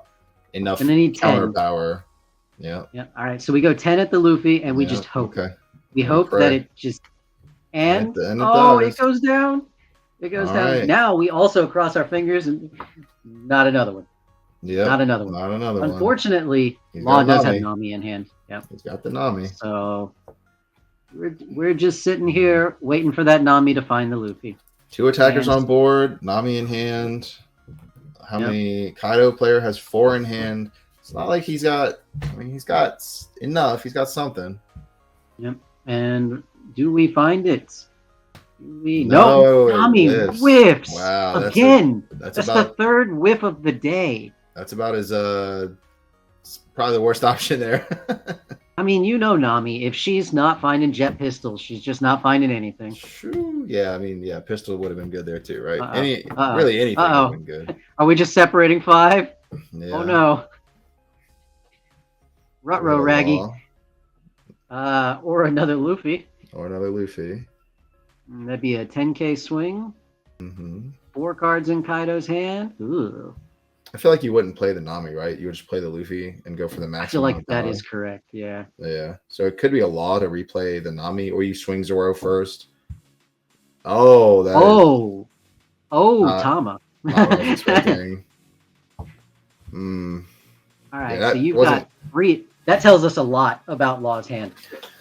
enough counter power. Yeah. Yeah. All right. So we go 10 at the Luffy, and we just hope. Okay. We hope that it just and it goes down. It goes down. Right. Now we also cross our fingers and not another one. Yeah. Not another one. Not another one. Unfortunately, Law does have Nami in hand. Yeah. He's got the Nami. So we're just sitting here waiting for that Nami to find the Luffy. 2 attackers on board, Nami in hand. How many? Kaido player has 4 in hand. It's not like he's got. I mean, he's got enough. He's got something. Yep. And do we find it? No, Nami whiffs. Wow, again. That's the 3rd whiff of the day. That's about as probably the worst option there. I mean, Nami. If she's not finding jet pistols, she's just not finding anything. True. Yeah, I mean, pistol would have been good there too, right? Really anything would have been good. Are we just separating 5? Yeah. Oh no. Ruh-roh, Raggy. Or another Luffy. That'd be a 10k swing. 4 cards in Kaido's hand. Ooh. I feel like you wouldn't play the Nami, right? You would just play the Luffy and go for the maximum. I feel like that is correct, yeah. Yeah. So it could be a law to replay the Nami, or you swing Zoro first. Oh, Tama. Not what I was expecting. All right, so you've got 3. That tells us a lot about Law's hand.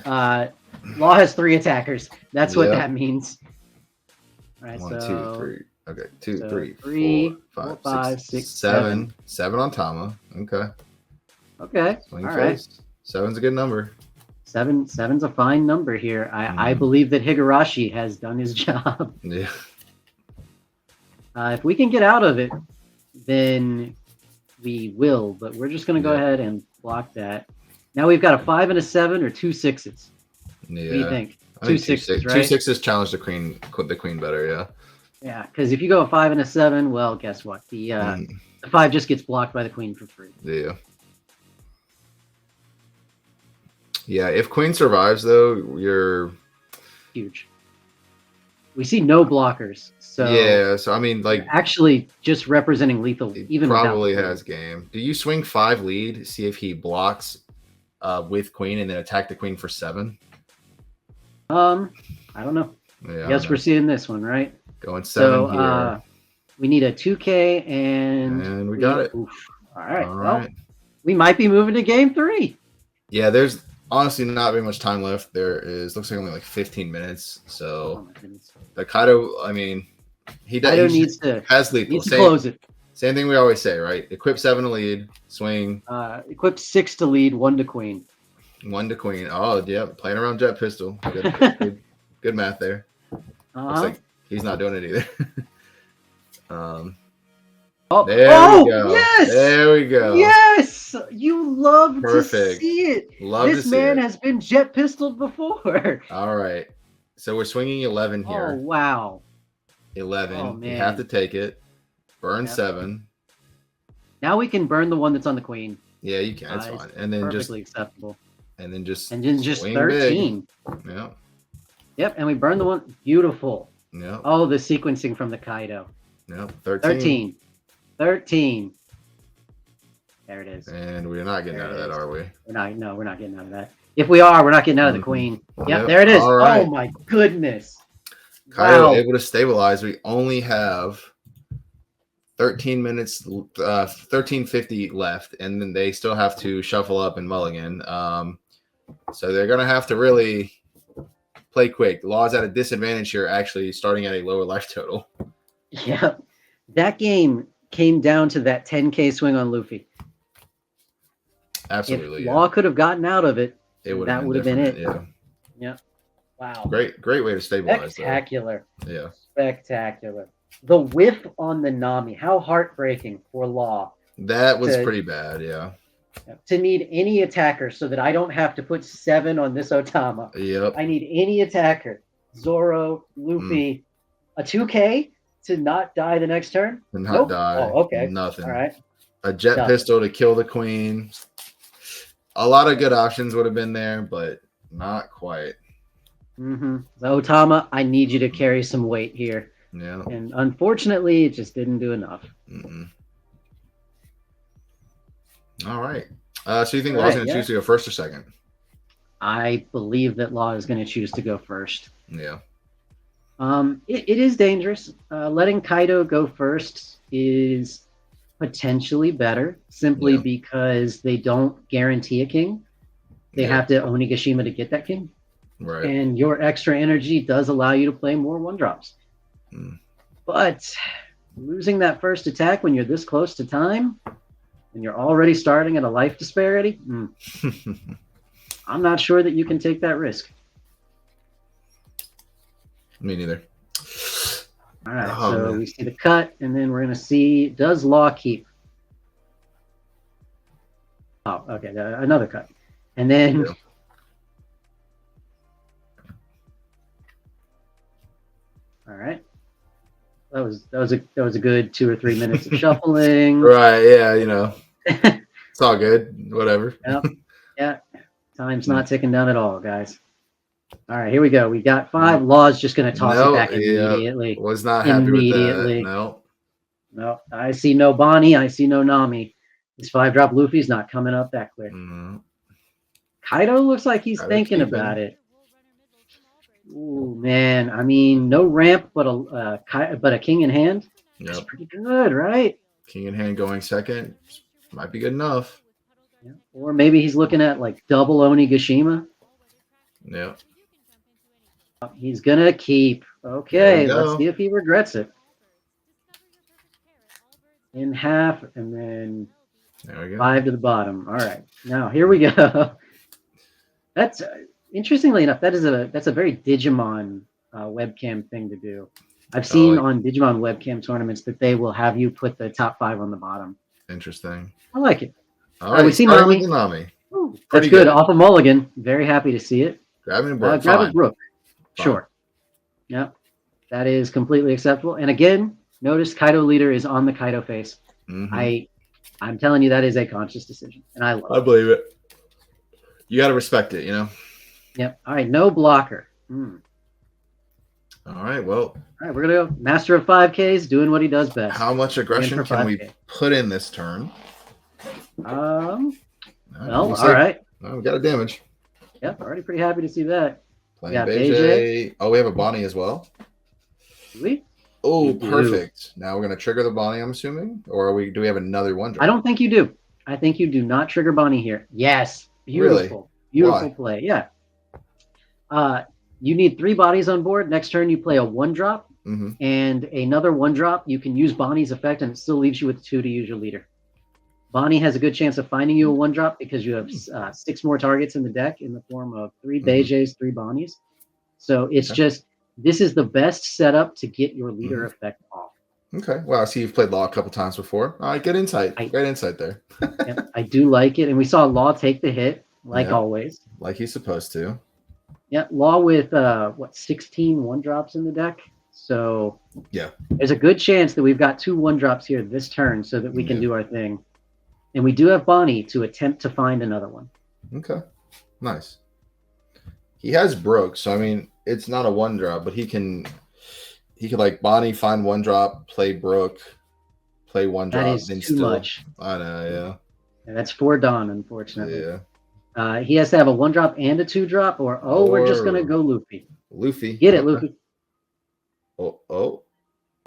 Law has 3 attackers. That's what that means. All right, 1, 2, 3. Okay, 2, so 3, 4, 5, 6, 7. 7 on Tama. Okay. Swing all face. Right. 7's a good number. 7's a fine number here. I believe that Higurashi has done his job. Yeah. If we can get out of it, then we will. But we're just going to go ahead and block that. Now we've got a 5 and a 7 or 2 6s. Yeah. What do you think? 2 6s, right? 2 6s challenge the queen better, yeah. Yeah, because if you go a 5 and a 7, well, guess what? The 5 just gets blocked by the queen for free. Yeah. Yeah, if queen survives, though, you're... huge. We see no blockers. So yeah, so I mean, like... actually just representing lethal, even probably has game. Do you swing 5 lead, see if he blocks with queen, and then attack the queen for 7? I don't know. Yeah, guess we're seeing this one, right? Going 7 here. We need a 2K, and we got it. Oof. All right. Well, we might be moving to game 3. Yeah, there's honestly not very much time left. Looks like only like 15 minutes. So the Kaido, I mean, Kaido needs to close it. Same thing we always say, right? Equip 7 to lead, swing. Equip 6 to lead, 1 to queen. 1 to queen. Oh, yeah, playing around jet pistol. Good math there. Looks like he's not doing it either. There we go. Yes! There we go. Yes! You love to see it. This man has been jet pistoled before. All right. So we're swinging 11 here. Oh, wow. 11. Oh, man. You have to take it. Burn 7. Now we can burn the one that's on the queen. Yeah, you can. It's fine. And then perfectly acceptable. And then just 13. Big. Yeah. Yep, and we burn the one. Beautiful. Yeah. Oh, the sequencing from the Kaido. Yep. 13. 13. There it is. And we're not getting out of that, are we? We're not getting out of that. If we are, we're not getting out of the queen. Yep, there it is. Right. Oh my goodness. Kaido able to stabilize. We only have 13 minutes, 13:50 left, and then they still have to shuffle up and mulligan. So they're gonna have to really play quick. The Law's at a disadvantage here, actually starting at a lower life total. Yeah, that game came down to that 10k swing on Luffy. Absolutely. If Law could have gotten out of it, that would have been it. Yeah. Yeah. Wow. Great way to stabilize there. Spectacular. Yeah, Spectacular. The whiff on the Nami. How heartbreaking for Law that was to pretty bad. Yeah. need any attacker so that I don't have to put 7 on this Otama. Yep. I need any attacker. Zoro, Mm. Luffy, a 2K to not die the next turn? And not Nope. die. Oh, okay. All Nothing. right. A jet Nothing. pistol to kill the queen. A lot of good options would have been there, but not quite. So Otama, I need you to carry some weight here. Yeah. And unfortunately, it just didn't do enough. All right. So you think Law's going to choose to go first or second? I believe that Law is going to choose to go first. Yeah. It is dangerous. Letting Kaido go first is potentially better simply because they don't guarantee a king. They have to Onigashima to get that king. Right. And your extra energy does allow you to play more 1-drops. But losing that first attack when you're this close to time and you're already starting at a life disparity, I'm not sure that you can take that risk. Me neither. All right, we see the cut, and then we're going to see, does Law keep? Oh, okay, another cut. And then... All right. That was a good 2 or 3 minutes of shuffling. Right, yeah, you know. It's all good. Whatever. Yep. Yeah. Time's not ticking down at all, guys. All right, here we go. We got 5. Law's just going to toss it back immediately. Was not happy with that. No. I see no Bonnie. I see no Nami. This 5-drop Luffy's not coming up that quick. Kaido looks like he's thinking about it. Ooh, man. I mean, no ramp, but a king in hand. That's pretty good, right? King in hand going second might be good enough. Yeah. Or maybe he's looking at like double Onigashima. Yeah. He's gonna keep. Okay, let's see if he regrets it. In half, and then there we go. 5 to the bottom. All right, now here we go. That's interestingly enough, that's a very Digimon webcam thing to do. I've seen on Digimon webcam tournaments that they will have you put the top 5 on the bottom. Interesting. I like it. All right, we see Nami. Ooh, that's good. Off of Mulligan. Very happy to see it. Grabbing a Brook. Grab a Brook. Sure. Yep. That is completely acceptable. And again, notice Kaido leader is on the Kaido face. I'm telling you, that is a conscious decision. And I love it. I believe it. You got to respect it, you know? Yep. All right. No blocker. All right. Well. All right. We're going to go Master of 5Ks doing what he does best. How much aggression can we put in this turn? Well, all right. Oh, we got a damage. Yep. Already pretty happy to see that. Playing BJ. Oh, we have a Bonnie as well. Do we? Oh, perfect. Now we're going to trigger the Bonnie, I'm assuming? Or do we have another 1-drop? I don't think you do. I think you do not trigger Bonnie here. Yes. Beautiful. Really? Beautiful play. Yeah. You need 3 bodies on board. Next turn, you play a 1-drop. And another 1-drop. You can use Bonnie's effect, and it still leaves you with 2 to use your leader. Bonnie has a good chance of finding you a 1-drop because you have 6 more targets in the deck in the form of 3 Beijés, 3 Bonnies. So it's just, this is the best setup to get your leader effect off. Okay. Well, I see you've played Law a couple times before. All right, good insight. Great insight there. I do like it. And we saw Law take the hit, like always. Like he's supposed to. Yeah, Law with, 16 1-drops in the deck. So there's a good chance that we've got 2 1-drops here this turn so that we can do our thing. And we do have Bonnie to attempt to find another one. Okay. Nice. He has Brook, so I mean, it's not a 1-drop, but he could like Bonnie find 1-drop, play Brook, play 1-drop. That is too much. I know, yeah. That's 4 Dawn, unfortunately. Yeah. He has to have a 1-drop and a 2-drop, or we're just gonna go Luffy. Luffy. Get it, Luffy. Oh.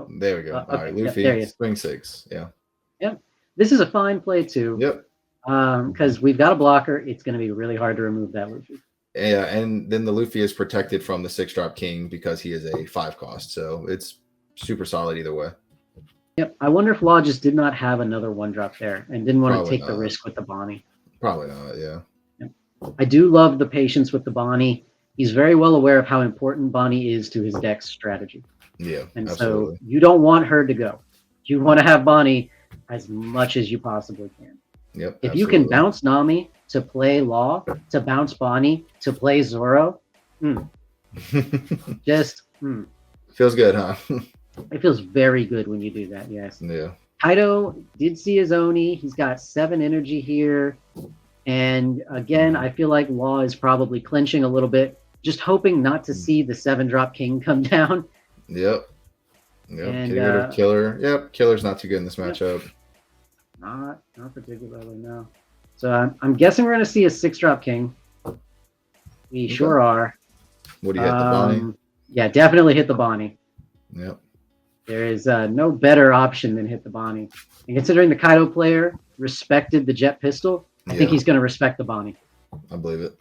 There we go. All right, Luffy. Swing 6. Yeah. Yep. This is a fine play too. Yep. Because we've got a blocker, it's going to be really hard to remove that Luffy. Yeah, and then the Luffy is protected from the 6-drop king because he is a 5 cost, so it's super solid either way. Yep. I wonder if Law just did not have another 1-drop there and didn't want to take the risk with the Bonnie. Probably not. Yeah. Yep. I do love the patience with the Bonnie. he's very well aware of how important Bonnie is to his deck's strategy. Yeah, And so absolutely. you don't want her to go. You want to have Bonnie as much as you possibly can. Yep, If you can absolutely. bounce Nami to play Law, to bounce Bonnie to play Zoro, just Feels good, huh? it feels very good when you do that. Yes. Yeah. Kaido did see his Oni. He's got 7 energy here. And again, I feel like Law is probably clinching a little bit, just hoping not to see the 7-drop king come down. Yep. Yep. And Getting rid of Killer. Yep. Killer's not too good in this yep, matchup. not particularly, no. So I'm guessing we're going to see a 6-drop king. We Okay. sure are. What do you hit, the Bonnie? Yeah, definitely hit the Bonnie. Yep. There is no better option than hit the Bonnie. And considering the Kaido player respected the jet pistol, I think he's going to respect the Bonnie. I believe it.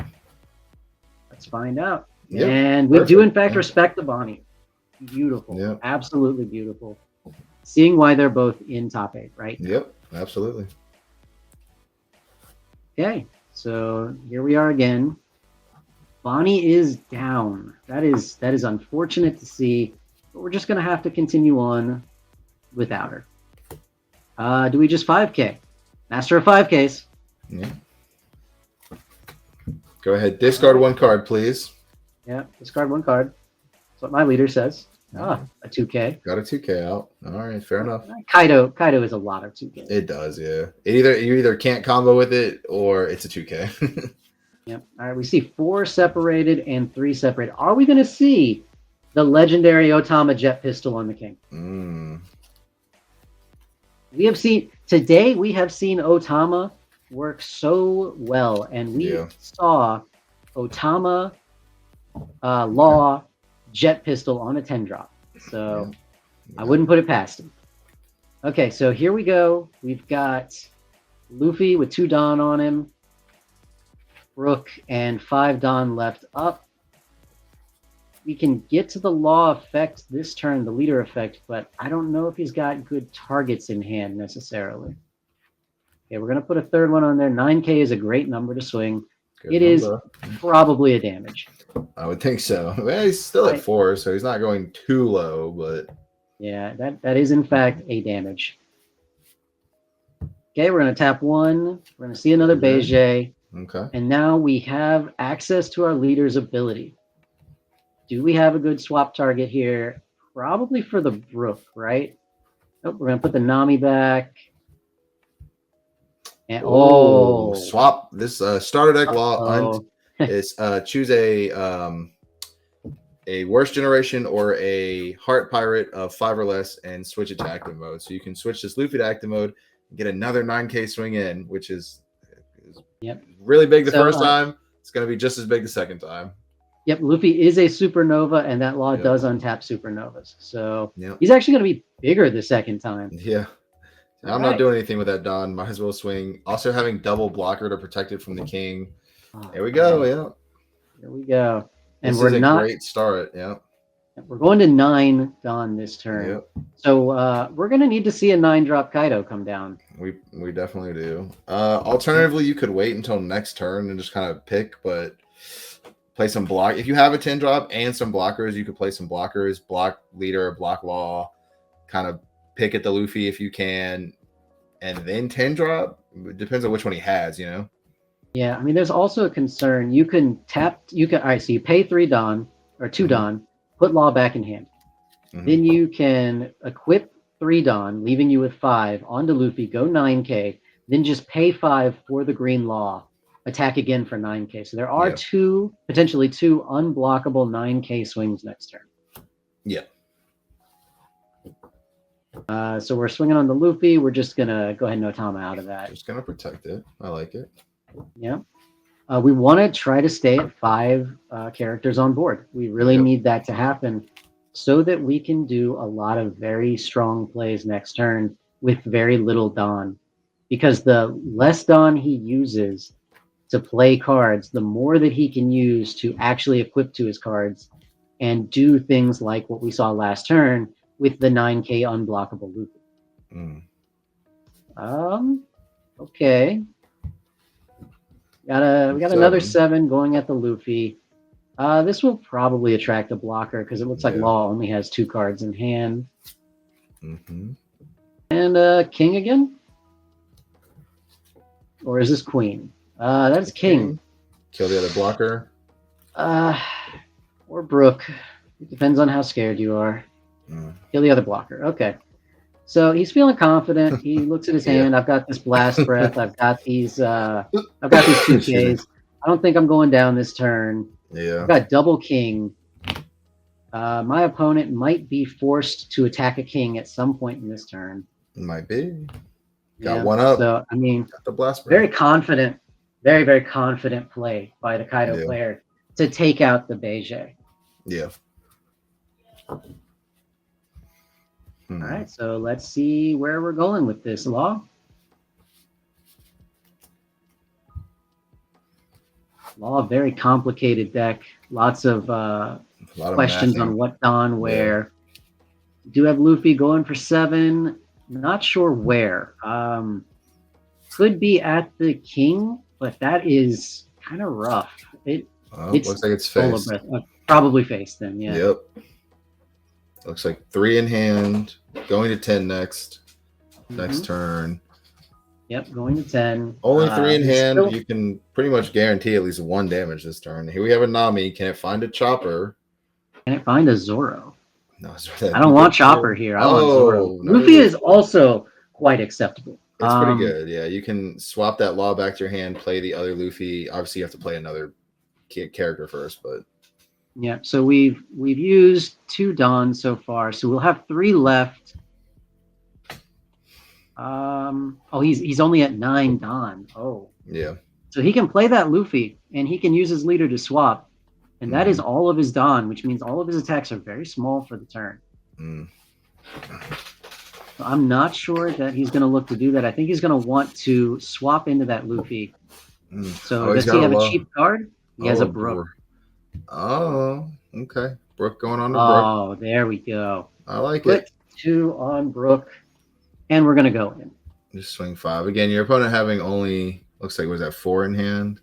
Let's find out. Yep. And we do, in fact, respect the Bonnie. Beautiful. Yep. Absolutely beautiful. Seeing why they're both in top 8, right? Yep. Absolutely. Okay. So here we are again. Bonnie is down. That is unfortunate to see, but we're just going to have to continue on without her. Do we just 5K? Master of 5Ks. Yeah. Go ahead. Discard 1 card, please. Yeah, discard 1 card. That's what my leader says. A 2K. Got a 2K out. All right, fair enough. Kaido is a lot of 2K. It does, yeah. You either can't combo with it or it's a 2K. Yep. All right, we see 4 separated and 3 separated. Are we going to see the legendary Otama jet pistol on the king? We have seen Otama work so well, and we saw Otama Law jet pistol on a 10-drop. So I wouldn't put it past him. Okay, so here we go. We've got Luffy with 2 Dawn on him. Brook and 5 Dawn left up. We can get to the Law effect this turn, the leader effect, but I don't know if he's got good targets in hand necessarily. Okay, we're going to put a 3rd one on there. 9K is a great number to swing. It is probably a damage. I would think so. Well, he's still at 4, so he's not going too low, but yeah, that is in fact a damage. Okay, we're going to tap 1. We're going to see another Beige. Okay. And now we have access to our leader's ability. Do we have a good swap target here? Probably for the Brook, right? Nope, we're going to put the Nami back. And swap this starter deck Law is choose a worst generation or a heart pirate of 5 or less and switch it to active mode. So you can switch this Luffy to active mode and get another 9K swing in, which is really big the first time. It's going to be just as big the second time. Yep, Luffy is a supernova, and that Law does untap supernovas. So he's actually going to be bigger the second time. Yeah. I'm not doing anything with that Dawn. Might as well swing. Also having double blocker to protect it from the king. There we go. Yeah. Here we go. And this is a great start. Yeah. We're going to 9 Dawn this turn. Yep. So we're going to need to see a 9-drop Kaido come down. We definitely do. Alternatively, you could wait until next turn and just kind of pick, but play some block. If you have a 10-drop and some blockers, you could play some blockers, block leader, block Law, kind of pick at the Luffy if you can, and then 10-drop. It depends on which one he has, you know? Yeah, I mean, there's also a concern. You can tap, all right, so you pay 3 Dawn, or 2 Dawn, put Law back in hand. Then you can equip 3 Dawn, leaving you with 5, onto Luffy, go 9K, then just pay 5 for the green Law, attack again for 9K. So there are potentially two unblockable 9K swings next turn. Yeah. So we're swinging on the Luffy. We're just going to go ahead and Otama out of that. Just going to protect it. I like it. Yeah. We want to try to stay at 5 characters on board. We really need that to happen so that we can do a lot of very strong plays next turn with very little Dawn. Because the less Dawn he uses to play cards, the more that he can use to actually equip to his cards and do things like what we saw last turn with the 9K unblockable Luffy. Okay. We got another 7 going at the Luffy. This will probably attract a blocker because it looks like Yeah. Law only has 2 cards in hand. Mm-hmm. And king again? Or is this queen? That's king. Kill the other blocker. Or Brook. It depends on how scared you are. Kill the other blocker. Okay. So he's feeling confident. He looks at his hand. I've got this blast breath. I've got these 2Ks. I don't think I'm going down this turn. Yeah. I've got double king. My opponent might be forced to attack a king at some point in this turn. Might be. Yeah. Got one up. So I mean, got the blast breath. very confident, very, very confident play by the Kaido player to take out the Beige. Yeah. All right, so let's see where we're going with this, Law. Law, very complicated deck. Lots of questions on what Don where. Do have Luffy going for 7. Not sure where. Could be at the king, but that is kind of rough. It looks like it's face. Probably face then, yeah. Yep. Looks like 3 in hand. Going to 10 next. Next turn. Yep, going to 10. Only 3 in hand. You can pretty much guarantee at least 1 damage this turn. Here we have a Nami. Can it find a Chopper? Can it find a Zoro? No, I don't want Chopper here. I want Zoro. Luffy is also quite acceptable. It's pretty good. Yeah, you can swap that Law back to your hand, play the other Luffy. Obviously, you have to play another character first, but yeah. So we've used 2 Don so far, so we'll have 3 left. He's only at 9 Don. Oh, yeah. So he can play that Luffy, and he can use his leader to swap, and that is all of his Don, which means all of his attacks are very small for the turn. So I'm not sure that he's going to look to do that. I think he's going to want to swap into that Luffy. So does he have a cheap card? He has a Brook. Oh, okay. Brook going on to Brook. Oh, there we go. I like Put it. 2 on Brook, and we're going to go in. Just swing 5. Again, your opponent having only, looks like, was that 4 in hand?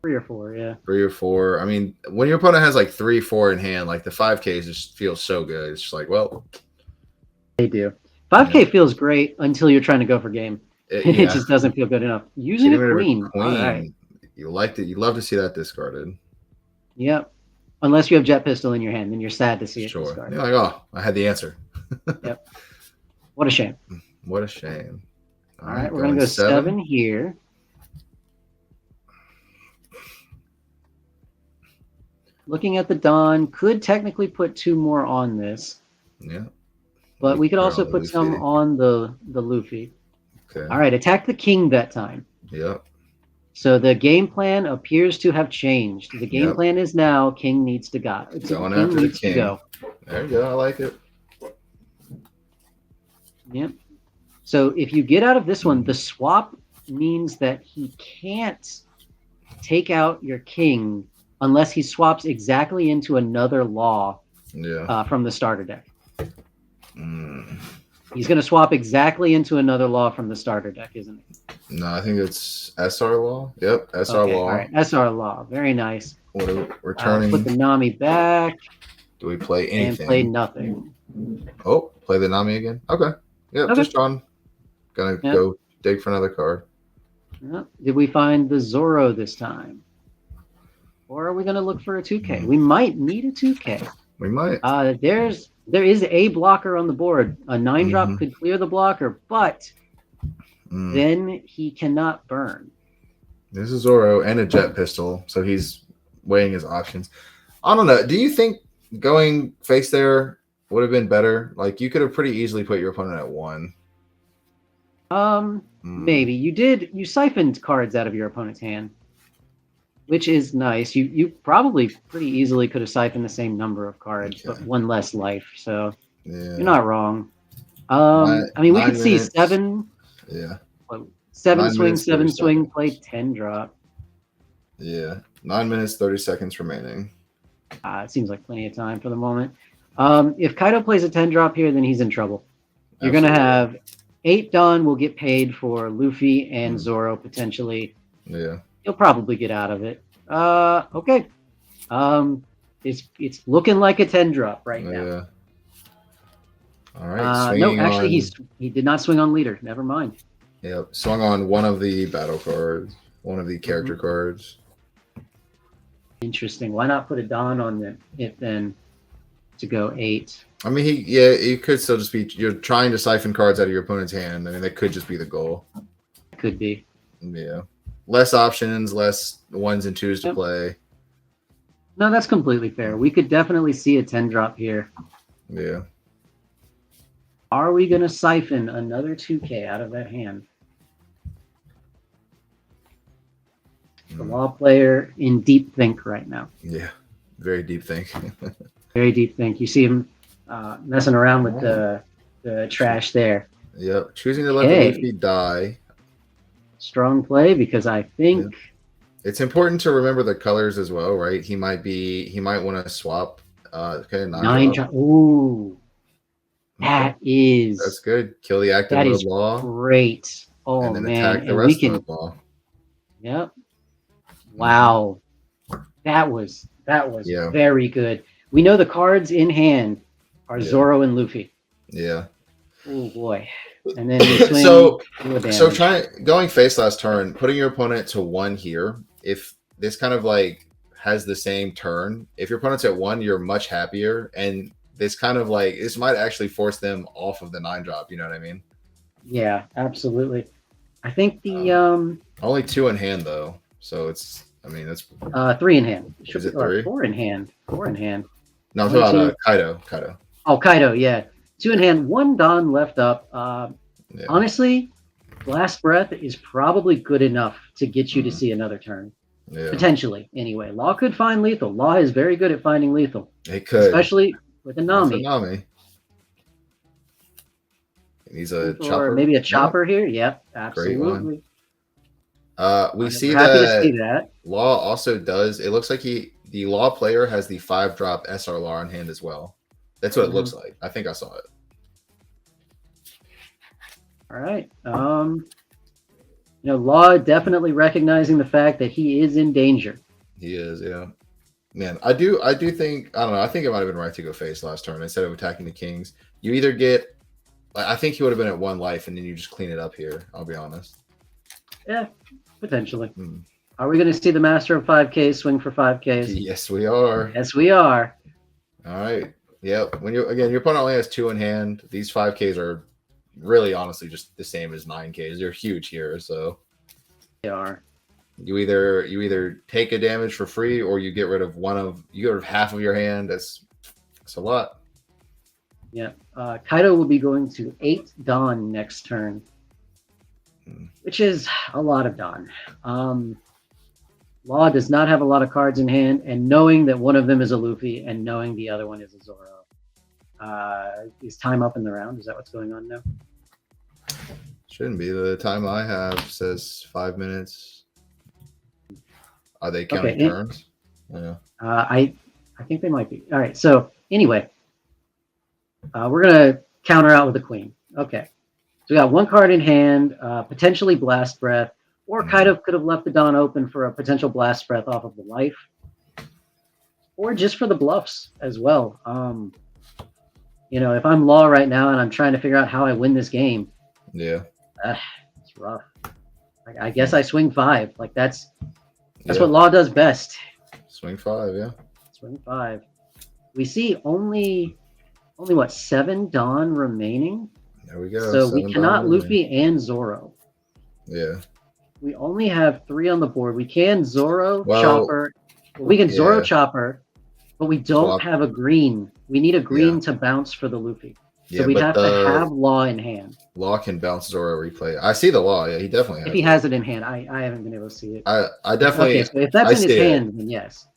3 or 4, yeah. 3 or 4. I mean, when your opponent has like 3, 4 in hand, like the 5Ks just feels so good. It's just like, well. They do. 5K feels great until you're trying to go for game. It just doesn't feel good enough. Using a queen. All right. You liked it. You love to see that discarded. Yep. Unless you have Jet Pistol in your hand, then you're sad to see it Sure. discarded. You're like, oh, I had the answer. Yep. What a shame. What a shame. All right, we're going to go 7 here. Looking at the Don, could technically put 2 more on this. Yeah. But we could also put some on the Luffy. Okay. All right, attack the king that time. Yep. So the game plan appears to have changed. The game plan is now king needs to go. Going after the king. There you go. I like it. Yep. So if you get out of this one, the swap means that he can't take out your king unless he swaps exactly into another Law from the starter deck. He's going to swap exactly into another Law from the starter deck, isn't he? No, I think it's SR Law. Yep, SR Law. All right, SR Law. Very nice. What are we returning? Put the Nami back. Do we play anything? And play nothing. Oh, play the Nami again? Okay. Yep, just John. Gonna go dig for another card. Did we find the Zoro this time? Or are we going to look for a 2K? We might need a 2K. We might. There is a blocker on the board. A 9-drop could clear the blocker, but then he cannot burn. This is Zoro and a Jet Pistol, so he's weighing his options. I don't know. Do you think going face there would have been better? Like, you could have pretty easily put your opponent at 1. Maybe. You siphoned cards out of your opponent's hand, which is nice. You probably pretty easily could have siphoned the same number of cards, but 1 less life. So you're not wrong. I mean, we could see 7. Yeah. 7 swing, 7 swing, play 10 drop. Yeah. 9 minutes, 30 seconds remaining. It seems like plenty of time for the moment. If Kaido plays a 10 drop here, then he's in trouble. You're going to have 8 Don will get paid for Luffy and Zoro potentially. Yeah. He'll probably get out of it. Okay. It's looking like a 10 drop right now. Yeah. All right, No, swinging actually, on. he did not swing on leader. Never mind. Yep, swung on one of the battle cards, one of the character cards. Interesting. Why not put a Don on it then to go 8? I mean, it could still just be you're trying to siphon cards out of your opponent's hand. I mean, that could just be the goal. Could be. Yeah, less options, less ones and twos to Yep. play. No, that's completely fair. We could definitely see a 10 drop here. Yeah. Are we going to siphon another 2K out of that hand? The Law player in deep think right now. Yeah, very deep think. Very deep think. You see him messing around with the trash there. Yep, choosing to let the Luffy die. Strong play because I think it's important to remember the colors as well, right? He might want to swap. Okay, 9 drop. Ooh, that's good. Kill the active mode Law. Great. Oh and then man, attack the rest of the Law. Yep. Wow, that was very good. We know the cards in hand are Zoro and Luffy. Yeah. Oh boy. And then swing going face last turn, putting your opponent to 1 here. If this kind of like has the same turn, if your opponent's at 1, you're much happier, and this kind of like this might actually force them off of the 9 drop. You know what I mean? Yeah, absolutely. I think the only 2 in hand though, so it's. I mean, that's 3 in hand. Is it 3? 4 in hand. 4 in hand. No, I'm talking about Kaido. Oh, Kaido. Yeah, 2 in hand. 1 Don left up. Honestly, Blast Breath is probably good enough to get you to see another turn. Yeah. Potentially, anyway. Law could find lethal. Law is very good at finding lethal. It could. Especially with a Nami. He's a chopper. Or maybe a chopper here. Yep, absolutely. We see that Law also does. It looks like the Law player has the 5 drop SR Law in hand as well. That's what it looks like. I think I saw it. All right. Law definitely recognizing the fact that he is in danger. He is, yeah. Man, I do think, I don't know, I think it might have been right to go face last turn instead of attacking the Kings. You either get, I think he would have been at 1 life and then you just clean it up here, I'll be honest. Yeah, potentially. Are we going to see the Master of 5K swing for 5Ks? Yes, we are. Yes, we are. All right. Yep. When your opponent only has 2 in hand, these 5Ks are really honestly just the same as 9Ks. They're huge here, so they are. You either take a damage for free or you get rid of half of your hand. That's a lot. Yeah. Kaido will be going to 8 Dawn next turn, which is a lot of Dawn. Law does not have a lot of cards in hand, and knowing that one of them is a Luffy and knowing the other one is a Zoro. Is time up in the round? Is that what's going on now? Shouldn't be. The time I have says 5 minutes. Are they counting turns? Yeah. I think they might be. All right. So anyway, we're gonna counter out with the Queen. Okay. So we got 1 card in hand, potentially Blast Breath, or Kaido could have left the Dawn open for a potential Blast Breath off of the life, or just for the bluffs as well. If I'm Law right now and I'm trying to figure out how I win this game, it's rough. I guess I swing 5. Like that's what Law does best. Swing 5, yeah. Swing 5. We see only what, 7 Dawn remaining. There we go. So we cannot Luffy and Zoro. Yeah. We only have 3 on the board. We can Zoro Chopper. We can Zoro Chopper, but we don't have a green. We need a green to bounce for the Luffy. So we'd have to have Law in hand. Law can bounce Zoro replay. I see the Law. Yeah, he definitely has. If he has it in hand, I haven't been able to see it. I definitely. Okay, so if that's in his hand, then yes.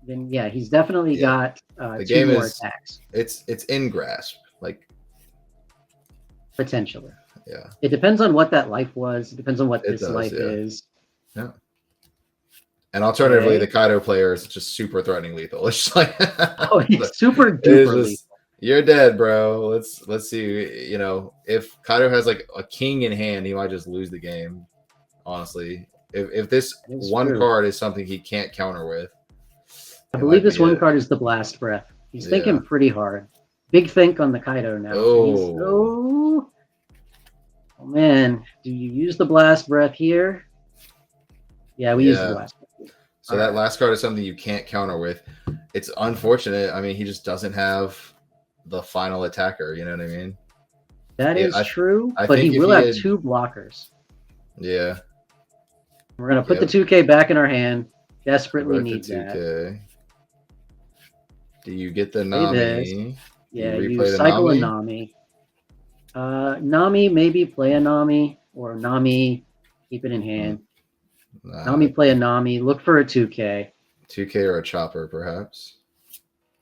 Then yeah, he's definitely got the 2 more attacks. It's in grasp, like potentially. Yeah. It depends on what that life was. It depends on what this life is. Yeah. And alternatively, the Kaido player is just super threatening lethal. It's just like it's super duper lethal. You're dead, bro. Let's see. If Kaido has like a king in hand, he might just lose the game. Honestly, if this 1 card is something he can't counter with, I It believe might this be one it. card is the Blast Breath. He's Yeah. thinking pretty hard. Big think on the Kaido now. He's Oh. oh man, do you use the Blast Breath here? Yeah, we use the Yeah. Blast Breath. So All that right. last card is something you can't counter with. It's unfortunate. I mean, he just doesn't have the final attacker. You know what I mean? That Yeah, is true, I but he think if will he have had, 2 blockers. yeah, We're gonna put the yep, 2K back in our hand. go Desperately back to need that. 2K. Do you get the Play this. Nami? Do you Yeah, you replay the cycle a Nami? Nami. Nami, maybe play a Nami, or Nami, keep it in Hmm. hand. Nami, play a Nami, look for a 2K. 2K or a chopper, perhaps.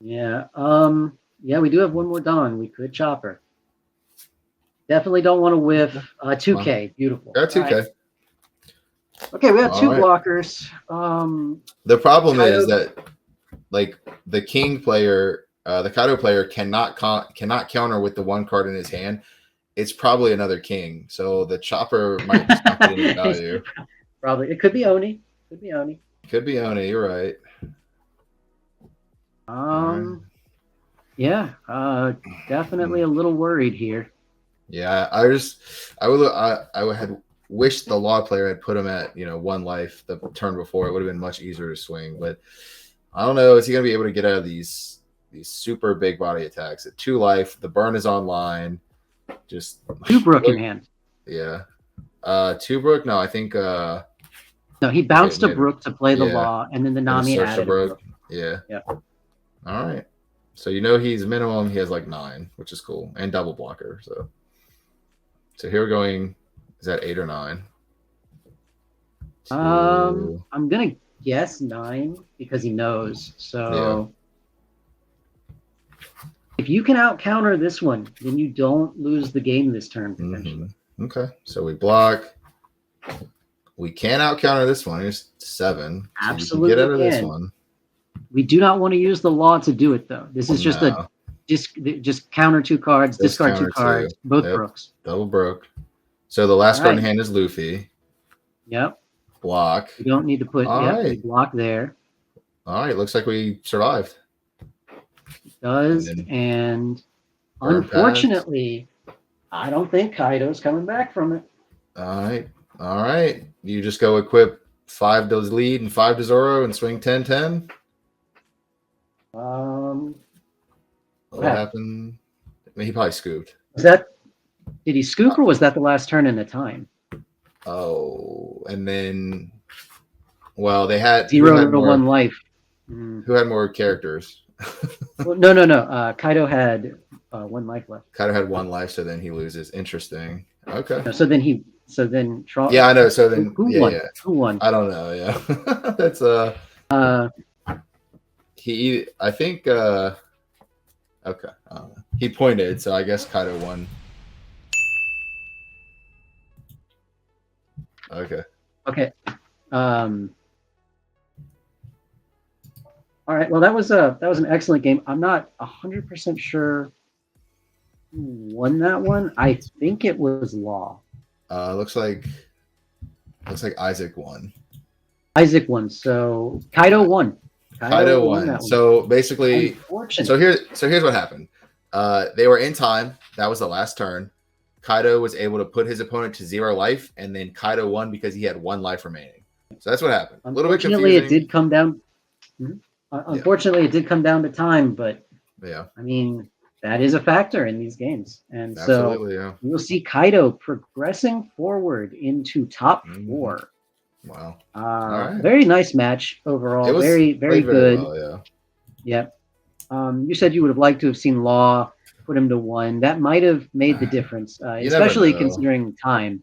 Yeah, yeah, we do have one more Dawn. We could chop her. Definitely don't want to whiff. 2K, beautiful. Got All right. 2K. Okay, we got All 2 right. blockers. The problem Kaido, is that, like, the King player, the Kaido player cannot counter with the one card in his hand. It's probably another King, so the chopper might just not get any value. probably it could be Oni. Could be Oni. Could be Oni. You're right. Right. Yeah, definitely a little worried here. Yeah, I would had wished the Law player had put him at 1 life the turn before. It would have been much easier to swing, but I don't know. Is he gonna be able to get out of these super big body attacks at 2 life? The burn is online. Just 2 Brook in hand. Yeah. 2 Brook? No, I think no, he bounced a Brook to play the yeah. Law, and then the Nami added a Brook. Yeah. Yeah. All right. So he's minimum. He has like 9, which is cool, and double blocker. So here we're going. Is that 8 or 9? I'm gonna guess 9 because he knows. So if you can out counter this one, then you don't lose the game this turn potentially. Okay. So we block. We can out counter this one. Here's 7. Absolutely. So get out of this one. We do not want to use the Law to do it though. This is just just counter 2 cards, discard 2 cards, both Brooks. Double Brook. So the last card in hand is Luffy. Yep. Block. You don't need to put block there. All right. Looks like we survived. It does. And unfortunately, I don't think Kaido's coming back from it. All right. You just go equip 5 to lead and 5 to Zoro and swing 10-10. What happened? I mean, he probably scooped. Did he scoop or was that the last turn in the time? Oh, and then, well, they had 0 to 1 life. Who had more characters? Well, no. Kaido had 1 life left. Kaido had 1 life, so then he loses. Interesting. Okay. No, so then yeah, I know. So then who won? Who won? I don't know. Yeah, that's I think okay. I don't know. He pointed, so I guess Kaido won. Okay. All right. Well, that was an excellent game. I'm not 100% sure who won that one. I think it was Law. Looks like Isaac won. Isaac won. So Kaido won. Kaido won. So basically, so here's what happened. They were in time. That was the last turn. Kaido was able to put his opponent to 0 life, and then Kaido won because he had 1 life remaining. So that's what happened. A little bit confusing. It did come down. Unfortunately, it did come down to time, but I mean that is a factor in these games, and so we'll see Kaido progressing forward into top 4. Wow! Very nice match overall. Very good. Well, Yep. You said you would have liked to have seen Law put him to 1. That might have made the difference, especially considering time.